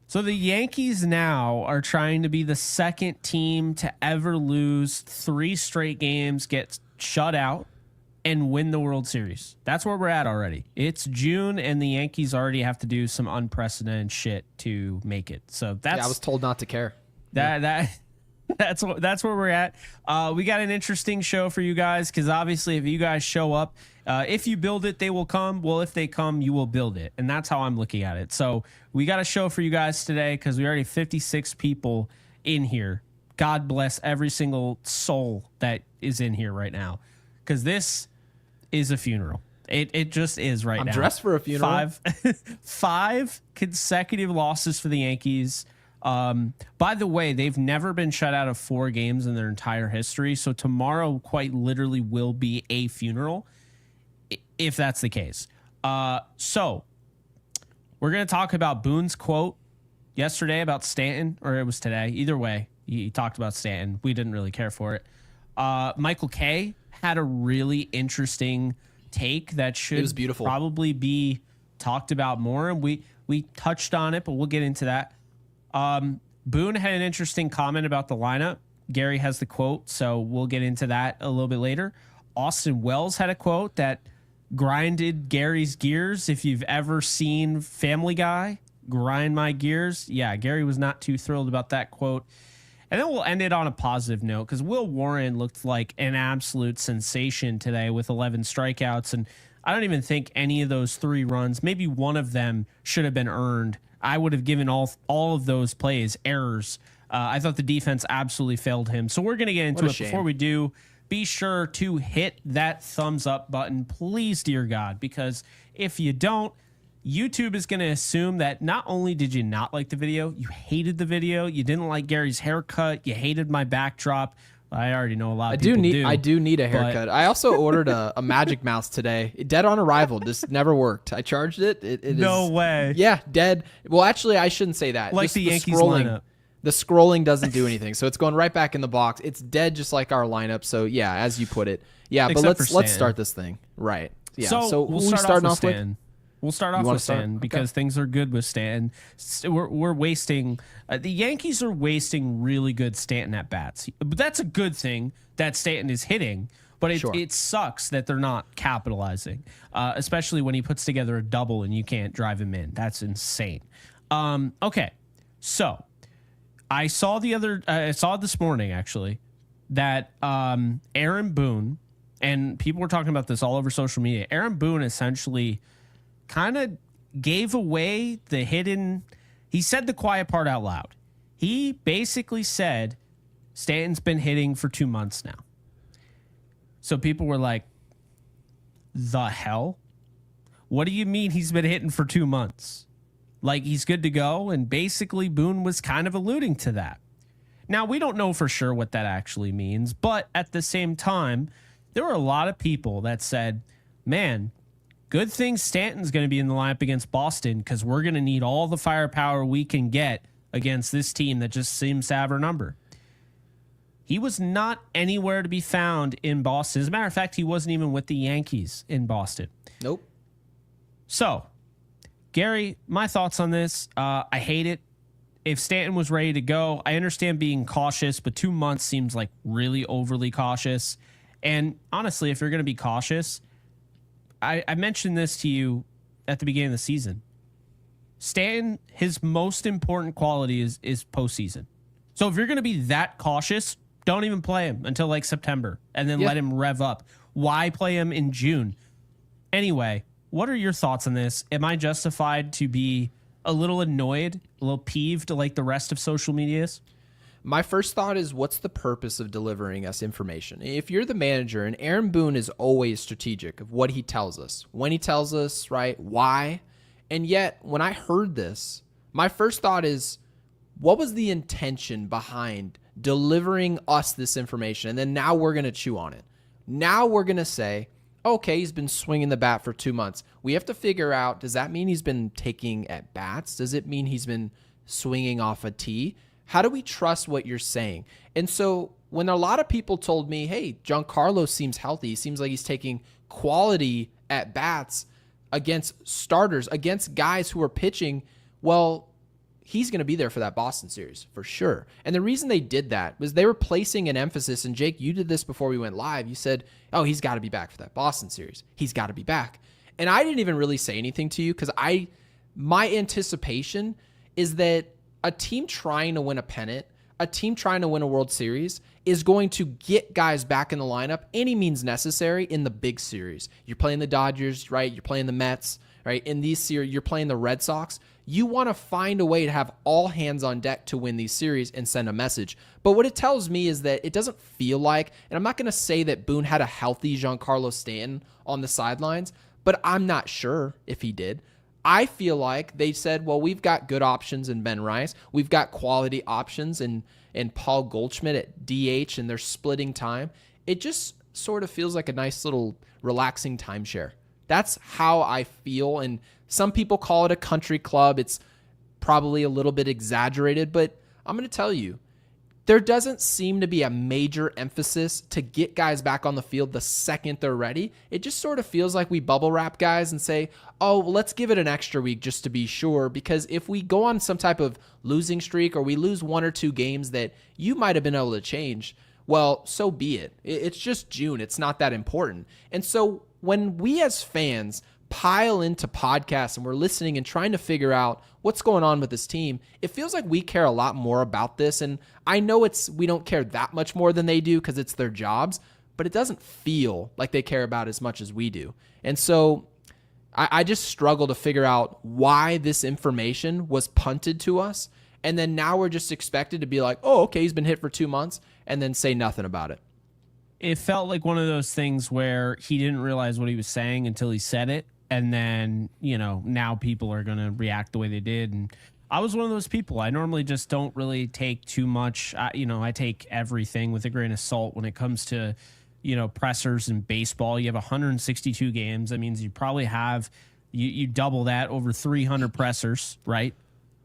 So the Yankees now are trying to be the second team to ever lose 3 straight games, get shut out, and win the World Series. That's where we're at already. It's June, and the Yankees already have to do some unprecedented shit to make it. So that's I was told not to care. That's where we're at. We got an interesting show for you guys because obviously if you guys show up, if you build it, they will come. Well, if they come, you will build it. And that's how I'm looking at it. So we got a show for you guys today because we already have 56 people in here. God bless every single soul that is in here right now because this is a funeral. It just is right now. I'm dressed for a funeral. 5 consecutive losses for the Yankees. By the way, they've never been shut out of 4 games in their entire history. So tomorrow quite literally will be a funeral if that's the case. So we're going to talk about Boone's quote yesterday about Stanton, or it was today. Either way, he talked about Stanton. We didn't really care for it. Michael Kay had a really interesting take that should probably be talked about more. And we touched on it, but we'll get into that. Boone had an interesting comment about the lineup. Gary has the quote, so we'll get into that a little bit later. Austin Wells had a quote that grinded Gary's gears. If you've ever seen Family Guy, grind my gears. Yeah, Gary was not too thrilled about that quote. And then we'll end it on a positive note because Will Warren looked like an absolute sensation today with 11 strikeouts. And I don't even think any of those 3 runs, maybe one of them should have been earned. I would have given all of those plays errors. I thought the defense absolutely failed him. So we're going to get into it. Before we do, be sure to hit that thumbs up button, please, dear God, because if you don't, YouTube is going to assume that not only did you not like the video, you hated the video, you didn't like Gary's haircut, you hated my backdrop. I already know a lot of people do. I do need a haircut. I also ordered a Magic Mouse today. Dead on arrival. Just never worked. I charged it. No way. Yeah, dead. Well, actually, I shouldn't say that. Like just the Yankees lineup. The scrolling doesn't do anything. So it's going right back in the box. It's dead just like our lineup. So, yeah, as you put it. Yeah, Except but let's start this thing. Right. Yeah. So we'll start off with Stanton. We'll start off with Stanton because things are good with Stanton. We're wasting the Yankees are wasting really good Stanton at bats. But that's a good thing that Stanton is hitting. But it sucks that they're not capitalizing, especially when he puts together a double and you can't drive him in. That's insane. Okay, so I saw this morning actually that Aaron Boone, and people were talking about this all over social media. Aaron Boone essentially kind of gave away the hidden. He said the quiet part out loud. He basically said Stanton's been hitting for 2 months now. So people were like, the hell? What do you mean he's been hitting for 2 months? Like he's good to go? And basically Boone was kind of alluding to that. Now, we don't know for sure what that actually means, but at the same time, there were a lot of people that said, man, good thing Stanton's going to be in the lineup against Boston because we're going to need all the firepower we can get against this team that just seems to have our number. He was not anywhere to be found in Boston. As a matter of fact, he wasn't even with the Yankees in Boston. Nope. So, Gary, my thoughts on this. I hate it. If Stanton was ready to go, I understand being cautious, but 2 months seems like really overly cautious. And honestly, if you're going to be cautious, I mentioned this to you at the beginning of the season. Stanton, his most important quality is postseason. So if you're going to be that cautious, don't even play him until like September and then let him rev up. Why play him in June? Anyway, what are your thoughts on this? Am I justified to be a little annoyed, a little peeved like the rest of social media is? My first thought is, what's the purpose of delivering us information? If you're the manager, and Aaron Boone is always strategic of what he tells us, when he tells us, right, why. And yet, when I heard this, my first thought is, what was the intention behind delivering us this information? And then now we're going to chew on it. Now we're going to say, okay, he's been swinging the bat for 2 months. We have to figure out, does that mean he's been taking at bats? Does it mean he's been swinging off a tee? How do we trust what you're saying? And so when a lot of people told me, hey, Giancarlo seems healthy, he seems like he's taking quality at bats against starters, against guys who are pitching, well, he's going to be there for that Boston series for sure. And the reason they did that was they were placing an emphasis. And Jake, you did this before we went live. You said, oh, he's got to be back for that Boston series. He's got to be back. And I didn't even really say anything to you because my anticipation is that a team trying to win a pennant, a team trying to win a World Series is going to get guys back in the lineup any means necessary in the big series. You're playing the Dodgers, right? You're playing the Mets, right? In these series, you're playing the Red Sox. You want to find a way to have all hands on deck to win these series and send a message. But what it tells me is that it doesn't feel like, and I'm not going to say that Boone had a healthy Giancarlo Stanton on the sidelines, but I'm not sure if he did. I feel like they said, well, we've got good options in Ben Rice. We've got quality options in Paul Goldschmidt at DH, and they're splitting time. It just sort of feels like a nice little relaxing timeshare. That's how I feel, and some people call it a country club. It's probably a little bit exaggerated, but I'm going to tell you, there doesn't seem to be a major emphasis to get guys back on the field the second they're ready. It just sort of feels like we bubble wrap guys and say, oh, well, let's give it an extra week just to be sure, because if we go on some type of losing streak or we lose 1 or 2 games that you might have been able to change, well, so be it. It's just June. It's not that important. And so when we as fans pile into podcasts and we're listening and trying to figure out what's going on with this team, it feels like we care a lot more about this. And I know we don't care that much more than they do because it's their jobs, but it doesn't feel like they care about as much as we do. And so I just struggle to figure out why this information was punted to us. And then now we're just expected to be like, oh, okay, he's been hit for 2 months, and then say nothing about it. It felt like one of those things where he didn't realize what he was saying until he said it. And then, now people are going to react the way they did. And I was one of those people. I normally just don't really take too much. I take everything with a grain of salt when it comes to, pressers in baseball. You have 162 games. That means you probably have, you double that over 300 pressers, right?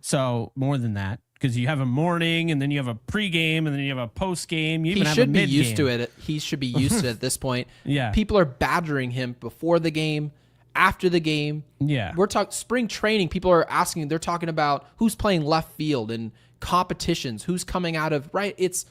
So more than that, because you have a morning and then you have a pregame and then you have a postgame. You even have a mid-game. He should be used to it. He should be used to it at this point. Yeah. People are badgering him before the game, after the game. Yeah. We're talking spring training. People are asking, they're talking about who's playing left field and competitions, who's coming out of, right? It's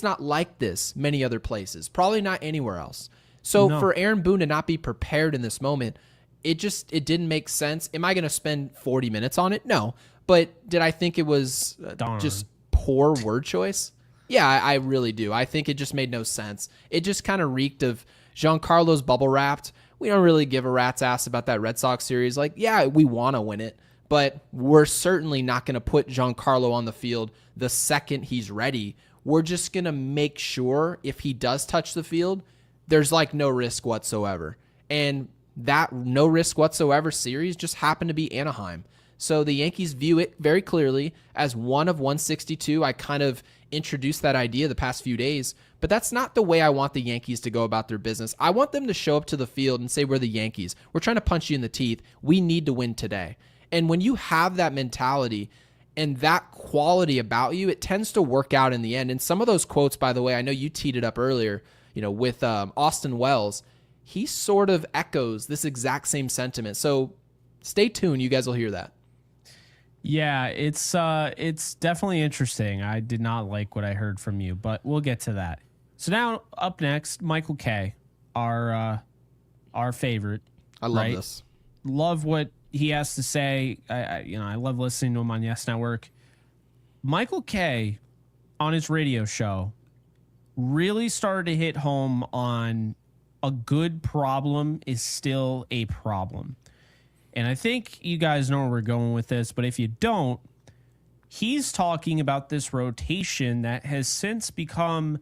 not like this many other places, probably not anywhere else. So for Aaron Boone to not be prepared in this moment, it didn't make sense. Am I going to spend 40 minutes on it? No. But did I think it was just poor word choice? Yeah, I really do. I think it just made no sense. It just kind of reeked of Giancarlo's bubble wrapped. We don't really give a rat's ass about that Red Sox series. Like, yeah, we want to win it, but we're certainly not going to put Giancarlo on the field the second he's ready. We're just going to make sure if he does touch the field, there's like no risk whatsoever. And that no risk whatsoever series just happened to be Anaheim. So the Yankees view it very clearly as one of 162. I kind of introduced that idea the past few days, but that's not the way I want the Yankees to go about their business. I want them to show up to the field and say, we're the Yankees. We're trying to punch you in the teeth. We need to win today. And when you have that mentality and that quality about you, it tends to work out in the end. And some of those quotes, by the way, I know you teed it up earlier, with Austin Wells, he sort of echoes this exact same sentiment. So stay tuned. You guys will hear that. Yeah, it's definitely interesting. I did not like what I heard from you, but we'll get to that. So now up next, Michael Kay, our favorite. I love this. Love what he has to say. I love listening to him on Yes Network. Michael Kay on his radio show really started to hit home on a good problem is still a problem. And I think you guys know where we're going with this, but if you don't, he's talking about this rotation that has since become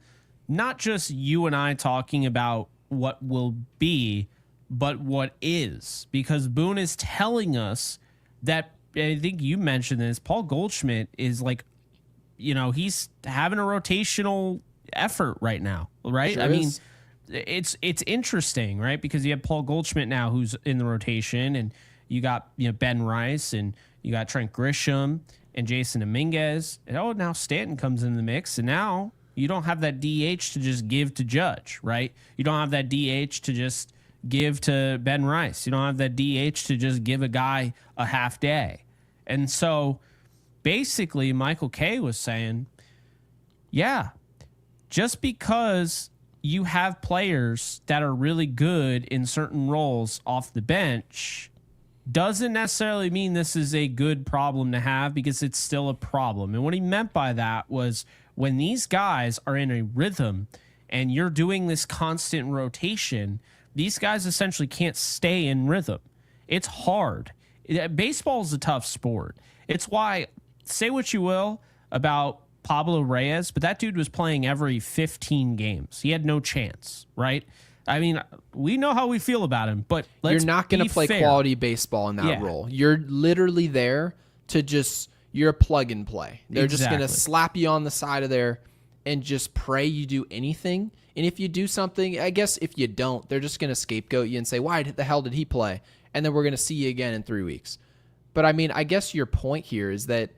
not just you and I talking about what will be, but what is. Because Boone is telling us that, I think you mentioned this, Paul Goldschmidt is like, he's having a rotational effort right now, right? Sure I mean, is. it's interesting, right? Because you have Paul Goldschmidt now who's in the rotation, and you got Ben Rice, and you got Trent Grisham and Jason Dominguez. And now Stanton comes in the mix, and now you don't have that DH to just give to Judge, right? You don't have that DH to just give to Ben Rice. You don't have that DH to just give a guy a half day. And so basically Michael Kay was saying, yeah, just because you have players that are really good in certain roles off the bench doesn't necessarily mean this is a good problem to have, because it's still a problem. And what he meant by that was when these guys are in a rhythm and you're doing this constant rotation, these guys essentially can't stay in rhythm. It's hard. Baseball is a tough sport. It's why, say what you will about Pablo Reyes, but that dude was playing every 15 games. He had no chance, right? I mean, we know how we feel about him, but you're not going to play fair. quality baseball in that role. You're literally there to you're a plug and play. They're just going to slap you on the side of there and just pray you do anything. And if you do something, I guess if you don't, they're just going to scapegoat you and say, why the hell did he play? And then we're going to see you again in 3 weeks. But I mean, I guess your point here is that,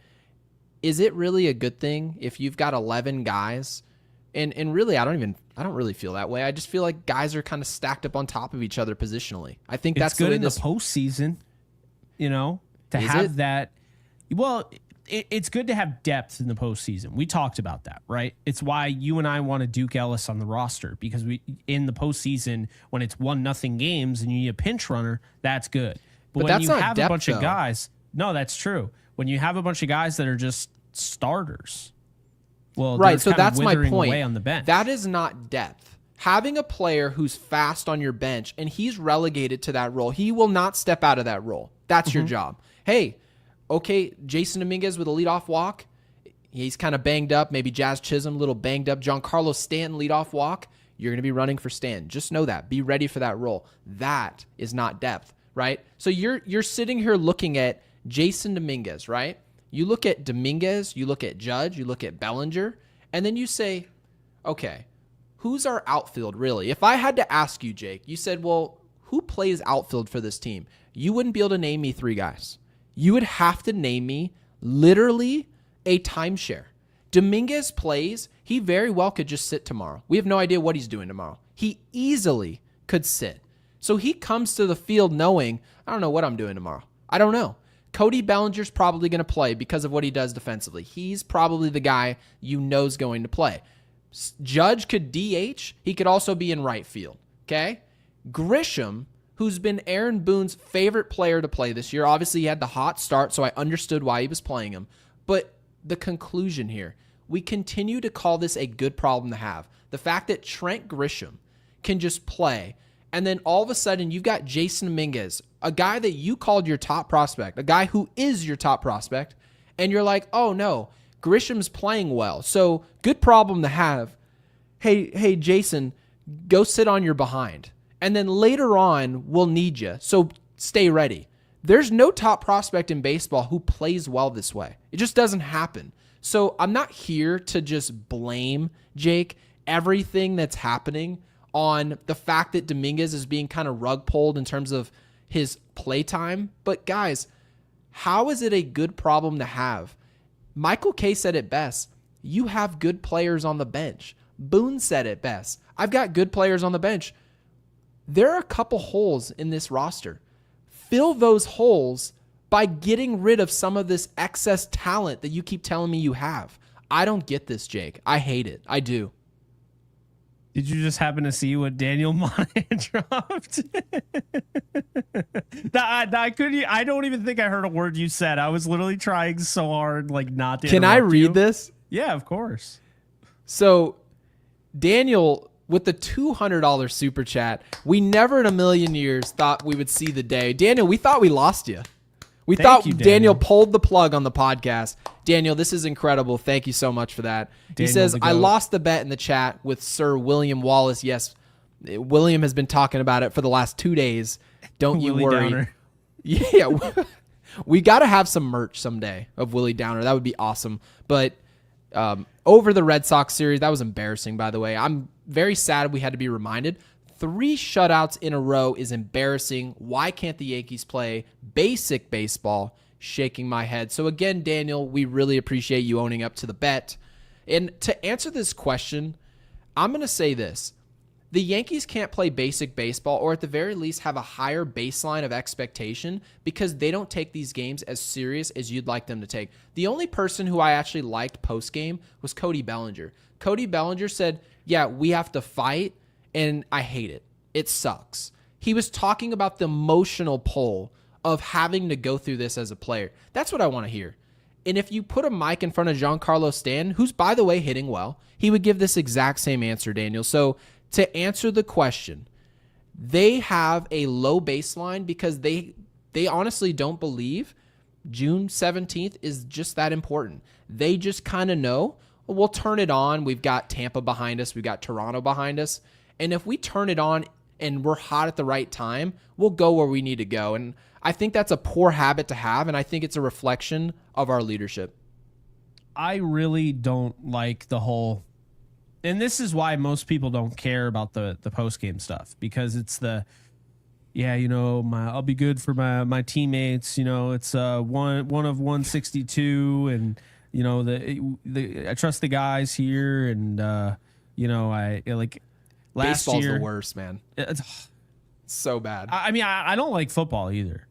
is it really a good thing if you've got 11 guys? And really, I don't really feel that way. I just feel like guys are kind of stacked up on top of each other positionally. I think that's good the way in the postseason, to have that. Well, it's good to have depth in the postseason. We talked about that, right? It's why you and I wanted Duke Ellis on the roster, because in the postseason, when it's 1-0 games and you need a pinch runner, that's good. But when that's you not have depth, a bunch though. of guys, no, that's true. When you have a bunch of guys that are just starters, well, right. So that's my point. Away on the bench. That is not depth. Having a player who's fast on your bench and he's relegated to that role, he will not step out of that role. That's your job. Hey, okay, Jason Dominguez with a leadoff walk. He's kind of banged up. Maybe Jazz Chisholm, a little banged up. Giancarlo Stanton, leadoff walk. You're going to be running for Stanton. Just know that. Be ready for that role. That is not depth, right? So you're sitting here looking at Jason Dominguez, right? You look at Dominguez, you look at Judge, you look at Bellinger, and then you say, okay, who's our outfield really? If I had to ask you, Jake, you said, well, who plays outfield for this team? You wouldn't be able to name me 3 guys. You would have to name me literally a timeshare. Dominguez plays, he very well could just sit tomorrow. We have no idea what he's doing tomorrow. He easily could sit. So he comes to the field knowing, I don't know what I'm doing tomorrow. I don't know. Cody Bellinger's probably going to play because of what he does defensively. He's probably the guy you know is going to play. Judge could DH. He could also be in right field. Okay? Grisham, who's been Aaron Boone's favorite player to play this year. Obviously, he had the hot start, so I understood why he was playing him. But the conclusion here, we continue to call this a good problem to have. The fact that Trent Grisham can just play, and then all of a sudden you've got Jason Dominguez, a guy that you called your top prospect, a guy who is your top prospect, and you're like, oh no, Grisham's playing well. So good problem to have. Hey, Jason, go sit on your behind. And then later on, we'll need you. So stay ready. There's no top prospect in baseball who plays well this way. It just doesn't happen. So I'm not here to just blame, Jake, everything that's happening on the fact that Dominguez is being kind of rug pulled in terms of his playtime. But guys, how is it a good problem to have? Michael Kay said it best. You have good players on the bench. Boone said it best. I've got good players on the bench. There are a couple holes in this roster. Fill those holes by getting rid of some of this excess talent that you keep telling me you have. I don't get this, Jake. I hate it. I do. Did you just happen to see what Daniel Monahan dropped? I don't even think I heard a word you said. I was literally trying so hard, not to. Can I read you. this? Yeah, of course. So, Daniel, with the $200 super chat, we never in a million years thought we would see the day. Daniel, we thought we lost you. We thought Daniel pulled the plug on the podcast. Daniel, this is incredible. Thank you so much for that. He says, I lost the bet in the chat with Sir William Wallace. Yes, William has been talking about it for the last 2 days. Don't you worry. Downer. Yeah, we got to have some merch someday of Willie Downer. That would be awesome. But over the Red Sox series, that was embarrassing, by the way. I'm very sad we had to be reminded. 3 shutouts in a row is embarrassing. Why can't the Yankees play basic baseball? Shaking my head. So again, Daniel, we really appreciate you owning up to the bet. And to answer this question, I'm going to say this. The Yankees can't play basic baseball, or at the very least have a higher baseline of expectation, because they don't take these games as serious as you'd like them to take. The only person who I actually liked post-game was Cody Bellinger. Cody Bellinger said, yeah, we have to fight, and I hate it. It sucks. He was talking about the emotional pull of having to go through this as a player. That's what I want to hear. And if you put a mic in front of Giancarlo Stanton, who's, by the way, hitting well, he would give this exact same answer, Daniel. So to answer the question, they have a low baseline because they honestly don't believe June 17th is just that important. They just kind of know, well, we'll turn it on. We've got Tampa behind us. We've got Toronto behind us. And if we turn it on and we're hot at the right time, we'll go where we need to go. And I think that's a poor habit to have, and I think it's a reflection of our leadership. I really don't like the whole, and this is why most people don't care about the post-game stuff, because it's the, yeah, you know, I'll be good for my teammates, you know, it's one of 162, and you know, the I trust the guys here, and you know, I like last Baseball's year the worst, man. It's so bad. I mean, I don't like football either.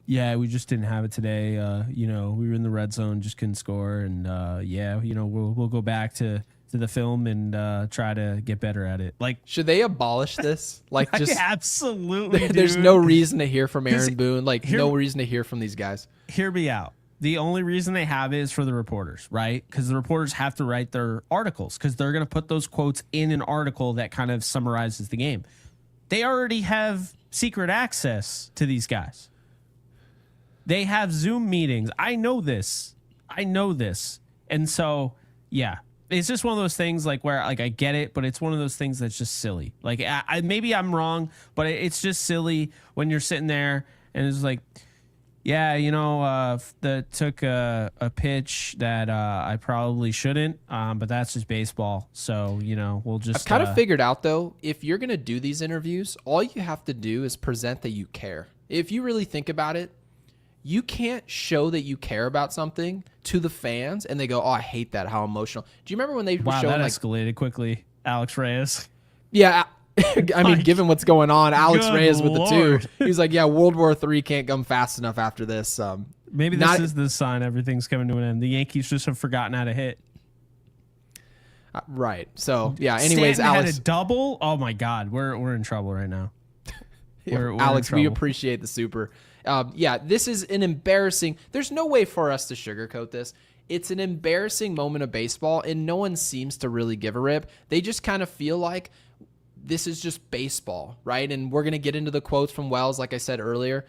Yeah, we just didn't have it today. You know, we were in the red zone, just couldn't score, and yeah, you know, we'll go back to the film and try to get better at it. Like, should they abolish this? Like, just absolutely. There's dude. no reason to hear from Aaron Boone. Like, no reason to hear from these guys. Hear me out. The only reason they have it is for the reporters, right? Because the reporters have to write their articles, because they're going to put those quotes in an article that kind of summarizes the game. They already have secret access to these guys. They have Zoom meetings. I know this. And so, yeah, it's just one of those things like where, like, I get it, but it's one of those things that's just silly. Like, maybe I'm wrong, but it's just silly when you're sitting there and it's like, yeah, you know, that took a pitch that I probably shouldn't, but that's just baseball. So, you know, we'll just... I've kind of figured out, though, if you're going to do these interviews, all you have to do is present that you care. If you really think about it, you can't show that you care about something to the fans and they go, oh, I hate that, how emotional. Do you remember when they were showing... Wow, that escalated quickly. Alex Reyes. Yeah, I mean, given what's going on, Alex Reyes with Lord. the 2. He was like, yeah, World War III can't come fast enough after this. Maybe this is the sign everything's coming to an end. The Yankees just have forgotten how to hit. Right. So, yeah, anyways, Stanton Alex... had a double? Oh, my God. We're in trouble right now. We're Alex, in we trouble. appreciate the super. Yeah, this is an embarrassing... There's no way for us to sugarcoat this. It's an embarrassing moment of baseball, and no one seems to really give a rip. They just kind of feel like this is just baseball, right? And we're going to get into the quotes from Wells, like I said earlier.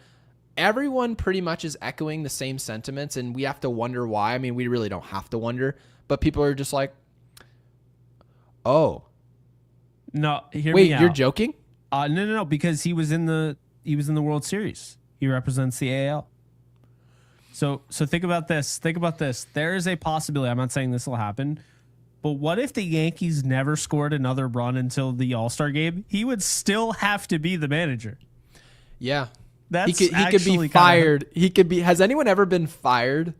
Everyone pretty much is echoing the same sentiments, and we have to wonder why. I mean, we really don't have to wonder, but people are just like, oh. No, hear wait, me out. you're joking? No, because he was in the World Series. He represents the AL. So think about this. There is a possibility. I'm not saying this will happen, but what if the Yankees never scored another run until the All-Star game? He would still have to be the manager. Yeah. That's he could be fired. He could be. Has anyone ever been fired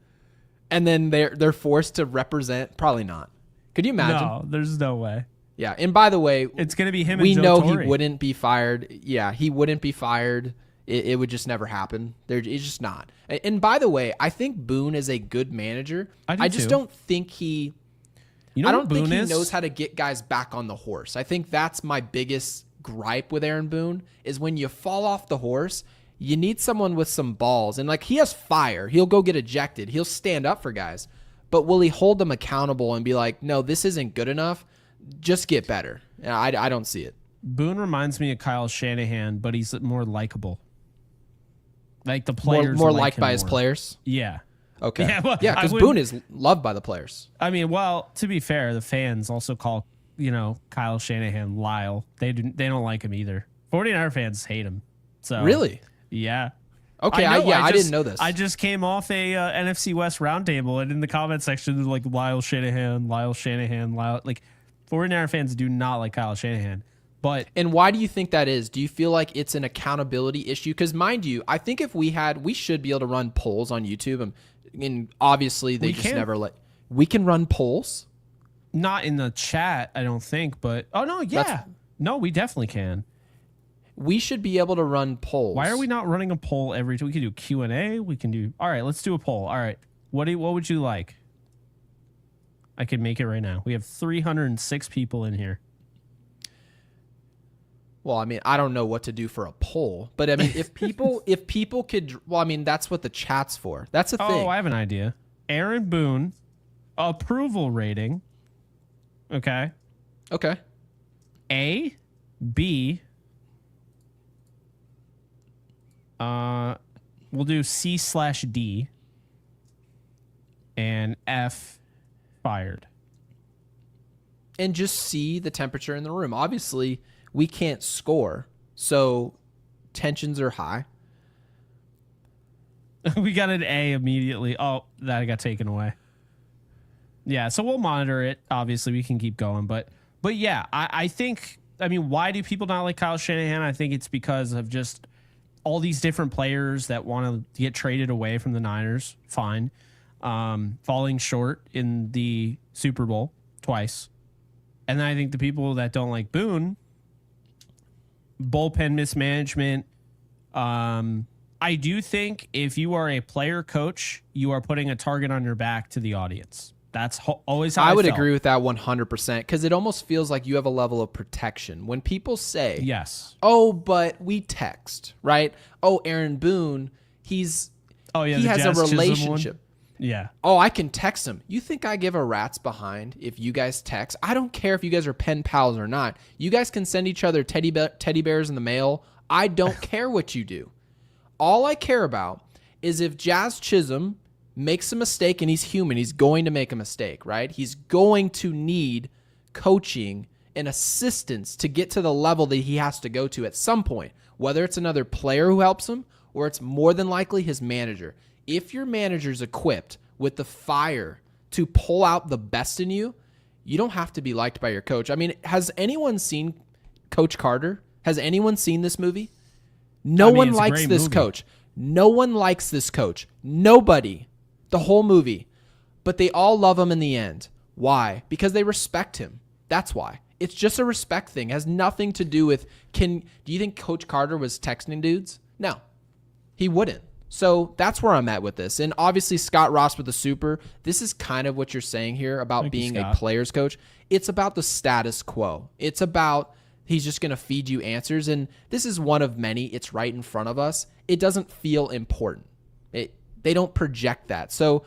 and then they're forced to represent? Probably not. Could you imagine? No, there's no way. Yeah. And by the way, it's going to be him. We and know Joe Torre. he wouldn't be fired. Yeah, he wouldn't be fired. It would just never happen. It's just not. And by the way, I think Boone is a good manager. I just don't think he. You know, I don't think he knows how to get guys back on the horse. I think that's my biggest gripe with Aaron Boone is when you fall off the horse, you need someone with some balls. And like, he has fire. He'll go get ejected. He'll stand up for guys. But will he hold them accountable and be like, no, this isn't good enough? Just get better. I don't see it. Boone reminds me of Kyle Shanahan, but he's more likable. Like the players more like liked him by his players? Yeah. Okay. Yeah, well, because Boone is loved by the players. I mean, well, to be fair, the fans also call, you know, Kyle Shanahan Lyle. They don't like him either. 49er fans hate him. So really? Yeah. Okay, I didn't know this. I just came off a NFC West roundtable, and in the comment section, they're like Lyle Shanahan. Like, 49er fans do not like Kyle Shanahan. And why do you think that is? Do you feel like it's an accountability issue? Because mind you, I think if we should be able to run polls on YouTube, and obviously they just never let. We can run polls. Not in the chat, I don't think. But oh no, yeah, No, we definitely can. We should be able to run polls. Why are we not running a poll every time? We can do Q&A. We can do... All right, let's do a poll. All right. What would you like? I can make it right now. We have 306 people in here. Well, I mean, I don't know what to do for a poll, but I mean, if people could, well, I mean, that's what the chat's for. That's a thing. Oh, I have an idea. Aaron Boone, approval rating. Okay. Okay. A, B. We'll do C/D. And F, fired. And just see the temperature in the room. Obviously, we can't score, so tensions are high. We got an A immediately. Oh, that got taken away. Yeah, so we'll monitor it. Obviously, we can keep going. But yeah, I think, I mean, why do people not like Kyle Shanahan? I think it's because of just all these different players that want to get traded away from the Niners. Fine. Falling short in the Super Bowl twice. And then I think the people that don't like Boone, bullpen mismanagement. I do think if you are a player coach, you are putting a target on your back to the audience. That's always how I would felt. agree with that 100% because it almost feels like you have a level of protection. When people say, yes, oh, but we text, right? Oh, Aaron Boone, he has a relationship. Yeah. Oh, I can text him. You think I give a rat's behind if you guys text? I don't care if you guys are pen pals or not. You guys can send each other teddy bears in the mail. I don't care what you do. All I care about is if Jazz Chisholm makes a mistake, and he's human. He's going to make a mistake, right? He's going to need coaching and assistance to get to the level that he has to go to at some point, whether it's another player who helps him or it's more than likely his manager. If your manager's equipped with the fire to pull out the best in you, you don't have to be liked by your coach. I mean, has anyone seen Coach Carter? Has anyone seen this movie? No one likes this coach. No one likes this coach. Nobody. The whole movie. But they all love him in the end. Why? Because they respect him. That's why. It's just a respect thing. It has nothing to do with do you think Coach Carter was texting dudes? No. He wouldn't. So that's where I'm at with this. And obviously Scott Ross with the super, this is kind of what you're saying here about being a player's coach. It's about the status quo. It's about he's just going to feed you answers. And this is one of many. It's right in front of us. It doesn't feel important. They don't project that. So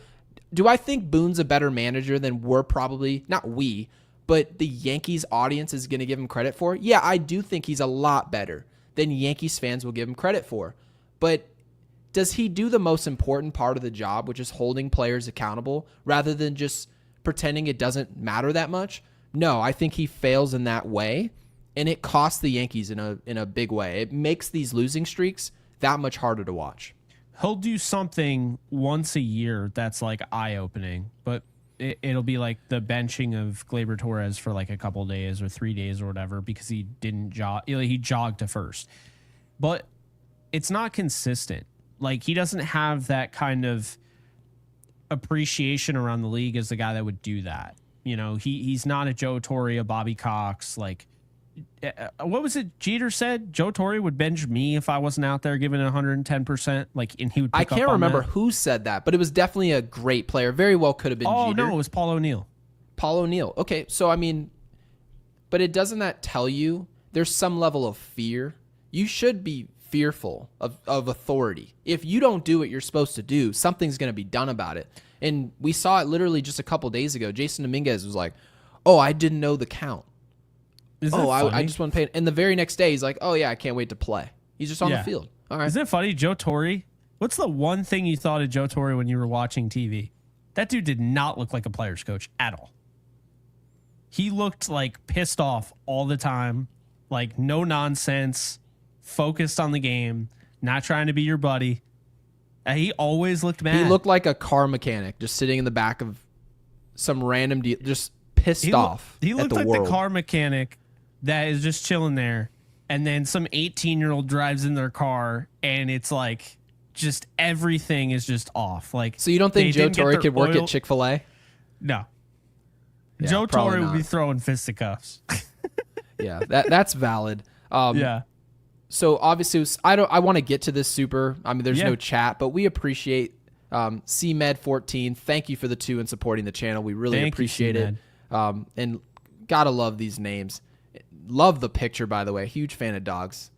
do I think Boone's a better manager than we're probably, not we, but the Yankees audience is going to give him credit for? Yeah, I do think he's a lot better than Yankees fans will give him credit for. But does he do the most important part of the job, which is holding players accountable rather than just pretending it doesn't matter that much? No, I think he fails in that way, and it costs the Yankees in a big way. It makes these losing streaks that much harder to watch. He'll do something once a year that's like eye-opening, but it'll be like the benching of Gleyber Torres for like a couple days or 3 days or whatever because he didn't jog. He jogged to first, but it's not consistent. Like he doesn't have that kind of appreciation around the league as the guy that would do that. You know, he's not a Joe Torre, a Bobby Cox, like. What was it Jeter said? Joe Torre would bench me if I wasn't out there giving 110%. Like, and he would. I can't remember who said that, but it was definitely a great player. Very well could have been. Oh Jeter. No, it was Paul O'Neill. Paul O'Neill. Okay, so I mean, but it doesn't that tell you there's some level of fear? You should be fearful of authority. If you don't do what you're supposed to do, something's going to be done about it. And we saw it literally just a couple days ago. Jason Dominguez was like, "Oh, I didn't know the count." I just want to pay it. And the very next day, he's like, oh, yeah, I can't wait to play. He's just on the field. All right. Isn't it funny? Joe Torre, what's the one thing you thought of Joe Torre when you were watching TV? That dude did not look like a player's coach at all. He looked like pissed off all the time, like no nonsense, focused on the game, not trying to be your buddy. He always looked mad. He looked like a car mechanic just sitting in the back of some random deal, just pissed off. He looked at the like world. The car mechanic that is just chilling there, and then some 18-year-old drives in their car, and it's like just everything is just off. Like, so you don't think Joe Torre could work at Chick-fil-A? No. Yeah, Joe Torre not. would be throwing fisticuffs. Yeah, that's valid. Yeah. So obviously, I want to get to this super. I mean, there's no chat, but we appreciate CMed14. Thank you for the 2 and supporting the channel. We really appreciate it. And gotta love these names. Love the picture, by the way. Huge fan of dogs.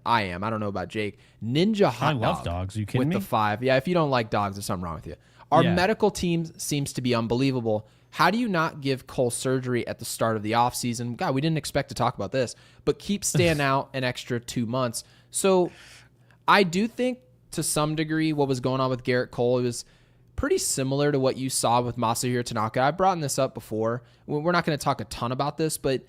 I am. I don't know about Jake. Ninja Hot I love dogs. Are you kidding me? With the 5. Yeah, if you don't like dogs, there's something wrong with you. Our medical team seems to be unbelievable. How do you not give Cole surgery at the start of the offseason? God, we didn't expect to talk about this, but keep Stan out an extra 2 months. So I do think to some degree what was going on with Garrett Cole, it was pretty similar to what you saw with Masahiro Tanaka. I've brought this up before. We're not going to talk a ton about this, but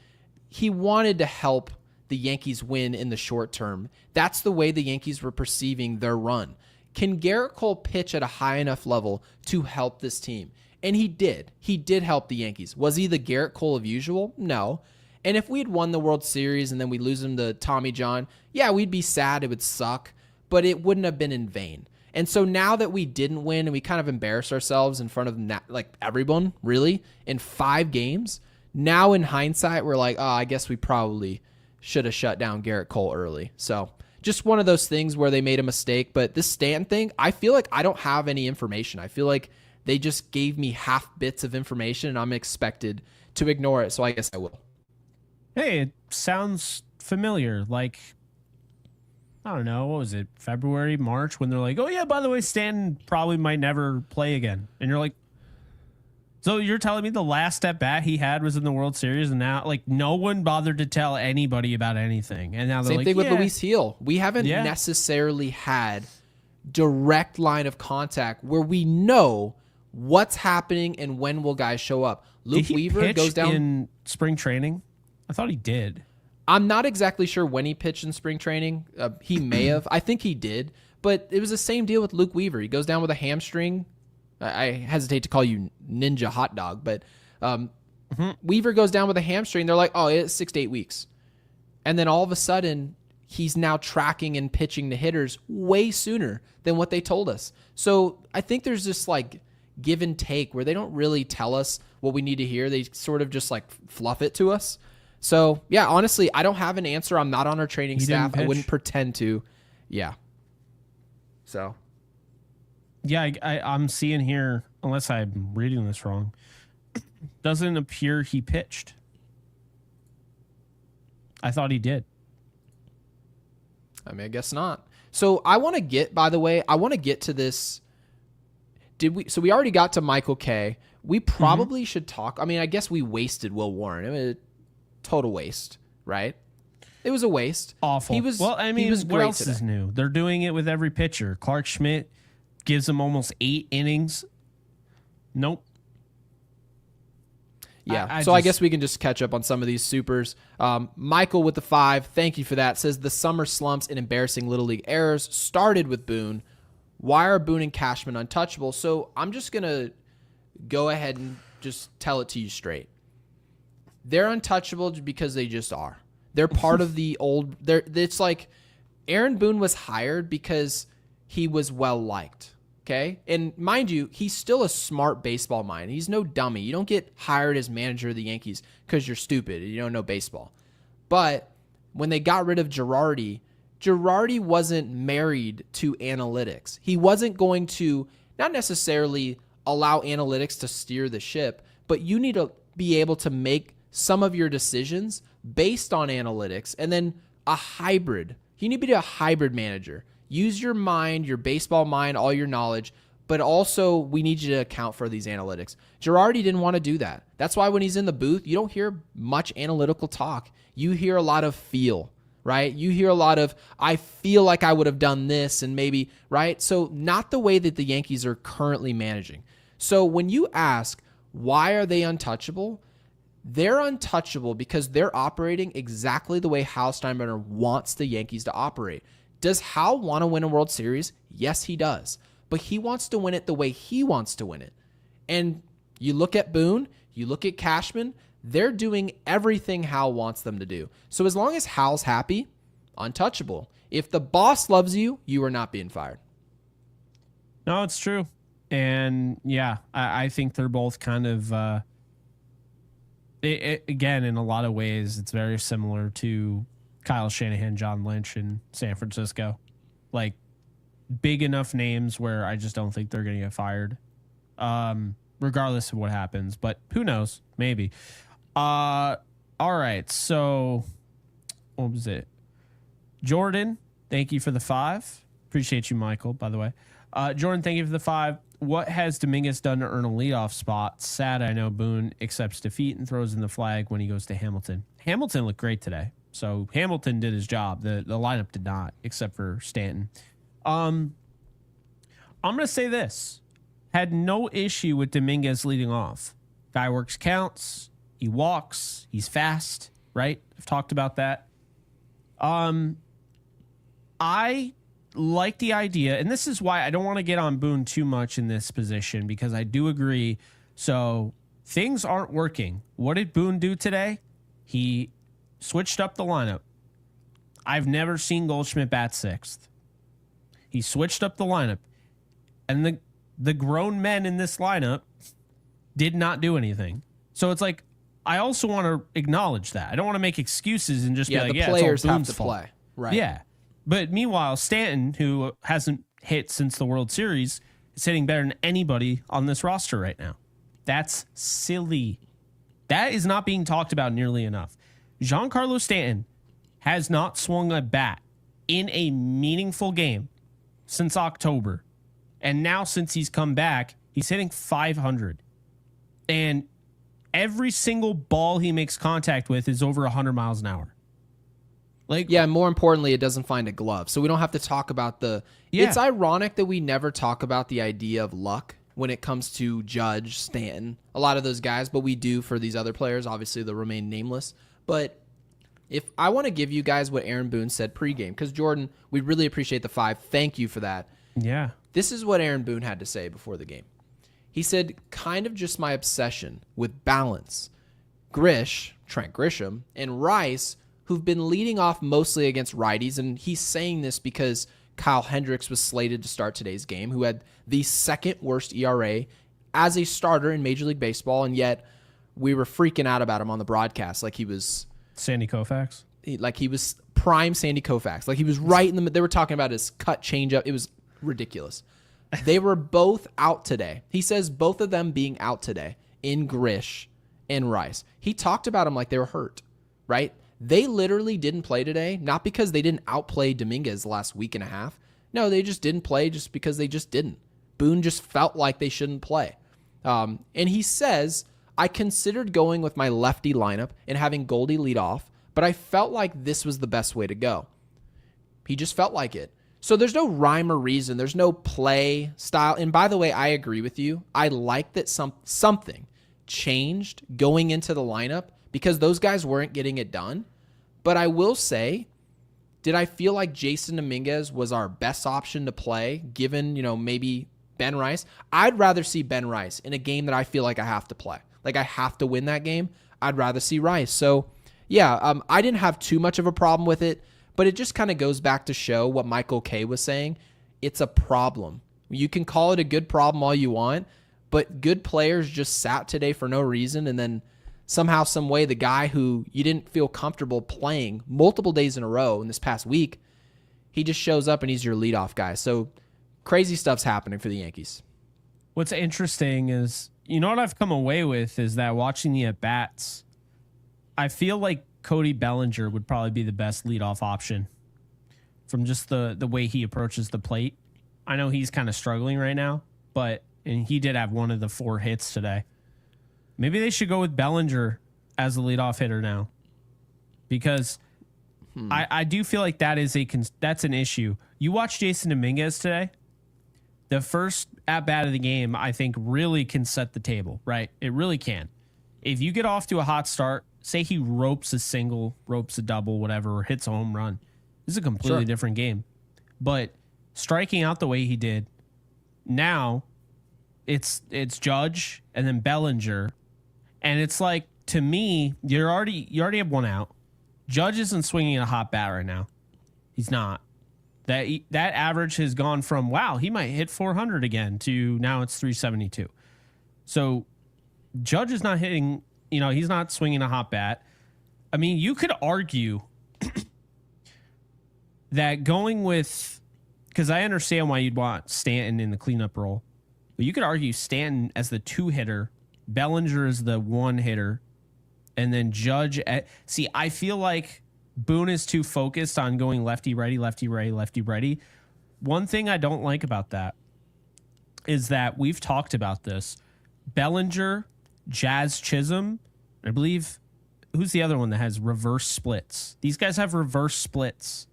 he wanted to help the Yankees win in the short term. That's the way the Yankees were perceiving their run. Can Garrett Cole pitch at a high enough level to help this team? And he did. He did help the Yankees. Was he the Garrett Cole of usual? No. And if we had won the World Series and then we lose him to Tommy John, yeah, we'd be sad. It would suck, but it wouldn't have been in vain. And so now that we didn't win and we kind of embarrassed ourselves in front of everyone, really, in 5 games, now in hindsight, we're like, oh, I guess we probably should have shut down Garrett Cole early. So just one of those things where they made a mistake. But this Stanton thing, I feel like I don't have any information. I feel like they just gave me half bits of information and I'm expected to ignore it. So I guess I will. Hey, it sounds familiar. Like, I don't know, what was it, February, March, when they're like, oh yeah, by the way, Stanton probably might never play again. And you're like, so you're telling me the last at bat he had was in the World Series, and now like no one bothered to tell anybody about anything. And now they're same thing with Luis Gil. We haven't necessarily had direct line of contact where we know what's happening and when will guys show up. Luke Weaver goes down in spring training. I thought he did. I'm not exactly sure when he pitched in spring training. He may have. I think he did. But it was the same deal with Luke Weaver. He goes down with a hamstring. I hesitate to call you Ninja Hot Dog, but Weaver goes down with a hamstring. They're like, oh, it's 6 to 8 weeks. And then all of a sudden, he's now tracking and pitching to hitters way sooner than what they told us. So I think there's this like give and take where they don't really tell us what we need to hear. They sort of just like fluff it to us. So, yeah, honestly, I don't have an answer. I'm not on our training staff. I wouldn't pretend to. Yeah. So. Yeah, I'm seeing here, unless I'm reading this wrong, doesn't appear he pitched. I thought he did. I mean, I guess not. So I want to get, by the way, to this. So we already got to Michael K. We probably should talk. I mean, I guess we wasted Will Warren. I mean, total waste, right? It was a waste. Awful. He was what great else is new? They're doing it with every pitcher. Clark Schmidt gives him almost 8 innings. Nope. Yeah, I guess we can just catch up on some of these supers. Michael with the 5, thank you for that, says the summer slumps and embarrassing Little League errors started with Boone. Why are Boone and Cashman untouchable? So I'm just going to go ahead and just tell it to you straight. They're untouchable because they just are. They're part of the old... It's like Aaron Boone was hired because he was well-liked. Okay? And mind you, he's still a smart baseball mind. He's no dummy. You don't get hired as manager of the Yankees because you're stupid and you don't know baseball. But when they got rid of Girardi wasn't married to analytics. He wasn't going to not necessarily allow analytics to steer the ship, but you need to be able to make some of your decisions based on analytics and then a hybrid. You need to be a hybrid manager. Use your mind, your baseball mind, all your knowledge, but also we need you to account for these analytics. Girardi didn't want to do that. That's why when he's in the booth, you don't hear much analytical talk. You hear a lot of feel, right? You hear a lot of, I feel like I would have done this and maybe, right? So not the way that the Yankees are currently managing. So when you ask, why are they untouchable? They're untouchable because they're operating exactly the way Hal Steinbrenner wants the Yankees to operate. Does Hal want to win a World Series? Yes, he does. But he wants to win it the way he wants to win it. And you look at Boone, you look at Cashman, they're doing everything Hal wants them to do. So as long as Hal's happy, untouchable. If the boss loves you, you are not being fired. No, it's true. And yeah, I think they're both kind of Again, in a lot of ways, it's very similar to Kyle Shanahan, John Lynch in San Francisco. Like, big enough names where I just don't think they're going to get fired, regardless of what happens. But who knows? Maybe. All right. So, what was it? Jordan, thank you for the 5. Appreciate you, Michael, by the way. Jordan, thank you for the 5. What has Dominguez done to earn a leadoff spot? Sad, I know Boone accepts defeat and throws in the flag when he goes to Hamilton. Hamilton looked great today. So Hamilton did his job. The lineup did not, except for Stanton. I'm going to say this. Had no issue with Dominguez leading off. Guy works counts. He walks. He's fast, right? I've talked about that. I like the idea, and this is why I don't want to get on Boone too much in this position, because I do agree. So things aren't working. What did Boone do today? He switched up the lineup. I've never seen Goldschmidt bat 6th. He switched up the lineup, and the grown men in this lineup did not do anything. So it's like, I also want to acknowledge that. I don't want to make excuses and just be like, the players it's all have Boone's to fault. play. Right. Yeah. But meanwhile, Stanton, who hasn't hit since the World Series, is hitting better than anybody on this roster right now. That's silly. That is not being talked about nearly enough. Giancarlo Stanton has not swung a bat in a meaningful game since October. And now since he's come back, he's hitting .500. And every single ball he makes contact with is over 100 miles an hour. Like, yeah, more importantly, it doesn't find a glove. So we don't have to talk about It's ironic that we never talk about the idea of luck when it comes to Judge, Stanton, a lot of those guys, but we do for these other players. Obviously, they'll remain nameless. But if I want to give you guys what Aaron Boone said pregame, because Jordan, we really appreciate the 5. Thank you for that. Yeah. This is what Aaron Boone had to say before the game. He said, kind of just my obsession with balance. Trent Grisham, and Rice, who've been leading off mostly against righties, and he's saying this because Kyle Hendricks was slated to start today's game, who had the second worst ERA as a starter in Major League Baseball, and yet we were freaking out about him on the broadcast like he was Sandy Koufax. Like he was prime Sandy Koufax. Like he was right in the. They were talking about his cut changeup. It was ridiculous. They were both out today. He says both of them being out today in Grish and Rice. He talked about them like they were hurt, right? They literally didn't play today, not because they didn't outplay Dominguez the last week and a half. No, they just didn't play just because they just didn't. Boone just felt like they shouldn't play. And he says, I considered going with my lefty lineup and having Goldie lead off, but I felt like this was the best way to go. He just felt like it. So there's no rhyme or reason. There's no play style. And by the way, I agree with you. I like that something changed going into the lineup because those guys weren't getting it done. But I will say, did I feel like Jason Dominguez was our best option to play given, maybe Ben Rice? I'd rather see Ben Rice in a game that I feel like I have to play. Like I have to win that game. I'd rather see Rice. So yeah, I didn't have too much of a problem with it, but it just kind of goes back to show what Michael K was saying. It's a problem. You can call it a good problem all you want, but good players just sat today for no reason, and then somehow, some way, the guy who you didn't feel comfortable playing multiple days in a row in this past week, he just shows up and he's your leadoff guy. So crazy stuff's happening for the Yankees. What's interesting is, what I've come away with is that watching the at-bats, I feel like Cody Bellinger would probably be the best leadoff option from just the way he approaches the plate. I know he's kind of struggling right now, and he did have one of the 4 hits today. Maybe they should go with Bellinger as the leadoff hitter now, because I do feel like that's an issue. You watch Jason Dominguez today. The first at-bat of the game, I think, really can set the table, right? It really can. If you get off to a hot start, say he ropes a single, ropes a double, whatever, or hits a home run, this is a completely different game. But striking out the way he did, now it's Judge and then Bellinger. And it's like, to me, you already have one out. Judge isn't swinging a hot bat right now. He's not. That average has gone from, wow, he might hit 400 again, to now it's 372. So Judge is not hitting he's not swinging a hot bat. I mean, you could argue that going with, because I understand why you'd want Stanton in the cleanup role, but you could argue Stanton as the 2-hitter, Bellinger as the 1-hitter, and then Judge see, I feel like Boone is too focused on going lefty, righty, lefty, righty, lefty, righty. One thing I don't like about that is that we've talked about this. Bellinger, Jazz Chisholm, I believe, who's the other one that has reverse splits? These guys have reverse splits.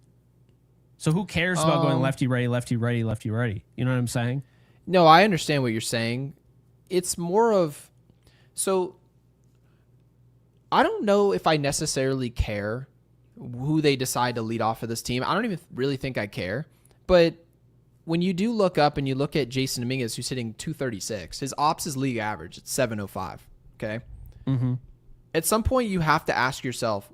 So who cares about going lefty, righty, lefty, righty, lefty, righty? You know what I'm saying? No, I understand what you're saying. It's more of, so I don't know if I necessarily care who they decide to lead off for this team. I don't even really think I care. But when you do look up and you look at Jason Dominguez, who's hitting 236, his ops is league average. It's 705. Okay. Mm-hmm. At some point, you have to ask yourself,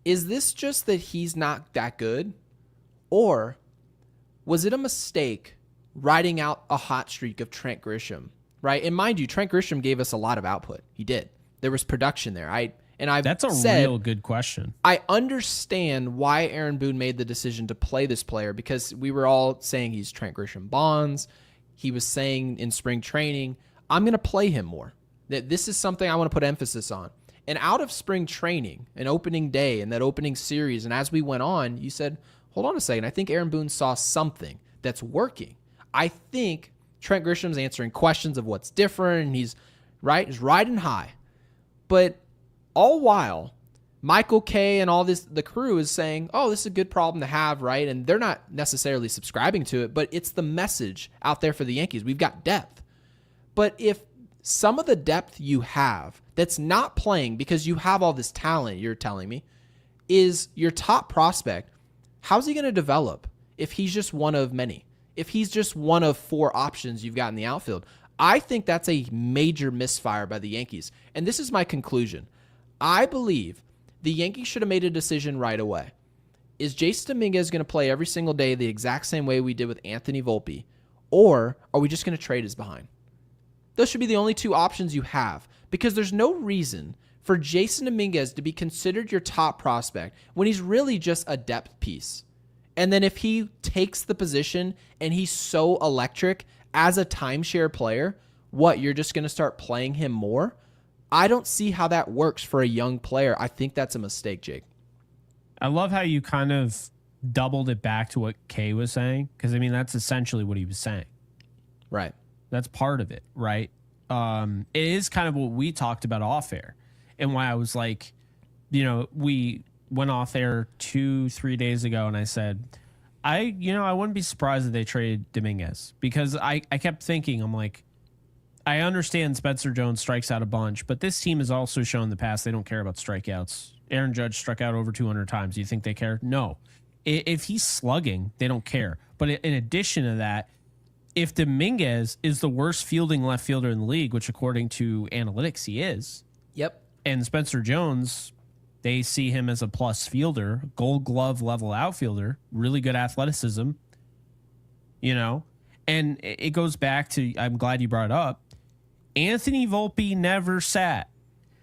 is this just that he's not that good? Or was it a mistake riding out a hot streak of Trent Grisham? Right. And mind you, Trent Grisham gave us a lot of output. He did. There was production there. That's a real good question. I understand why Aaron Boone made the decision to play this player, because we were all saying he's Trent Grisham Bonds. He was saying in spring training, I'm going to play him more. That this is something I want to put emphasis on. And out of spring training, an opening day and that opening series, and as we went on, you said, hold on a second. I think Aaron Boone saw something that's working. I think Trent Grisham's answering questions of what's different, and he's riding high. But all while, Michael Kay and all the crew is saying, oh, this is a good problem to have, right? And they're not necessarily subscribing to it, but it's the message out there for the Yankees. We've got depth. But if some of the depth you have that's not playing because you have all this talent, you're telling me, is your top prospect, how's he going to develop if he's just one of many? If he's just one of 4 options you've got in the outfield? I think that's a major misfire by the Yankees. And this is my conclusion. I believe the Yankees should have made a decision right away. Is Jason Dominguez going to play every single day the exact same way we did with Anthony Volpe? Or are we just going to trade his behind? Those should be the only 2 options you have, because there's no reason for Jason Dominguez to be considered your top prospect when he's really just a depth piece. And then if he takes the position and he's so electric as a timeshare player, what, you're just going to start playing him more? I don't see how that works for a young player. I think that's a mistake, Jake. I love how you kind of doubled it back to what Kay was saying, because, I mean, that's essentially what he was saying. Right. That's part of it, right? It is kind of what we talked about off air, and why I was like, we went off air 2-3 days ago, and I said, I wouldn't be surprised if they traded Dominguez, because I kept thinking, I'm like, I understand Spencer Jones strikes out a bunch, but this team has also shown in the past they don't care about strikeouts. Aaron Judge struck out over 200 times. Do you think they care? No. If he's slugging, they don't care. But in addition to that, if Dominguez is the worst fielding left fielder in the league, which according to analytics he is, yep, and Spencer Jones, they see him as a plus fielder, Gold Glove level outfielder, really good athleticism, and it goes back to, I'm glad you brought it up, Anthony Volpe never sat.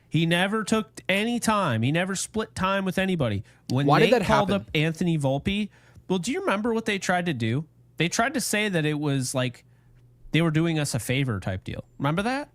He never took any time. He never split time with anybody. When Why they did that called happen? up Anthony Volpe, well, do you remember what they tried to do? They tried to say that it was like they were doing us a favor type deal. Remember that?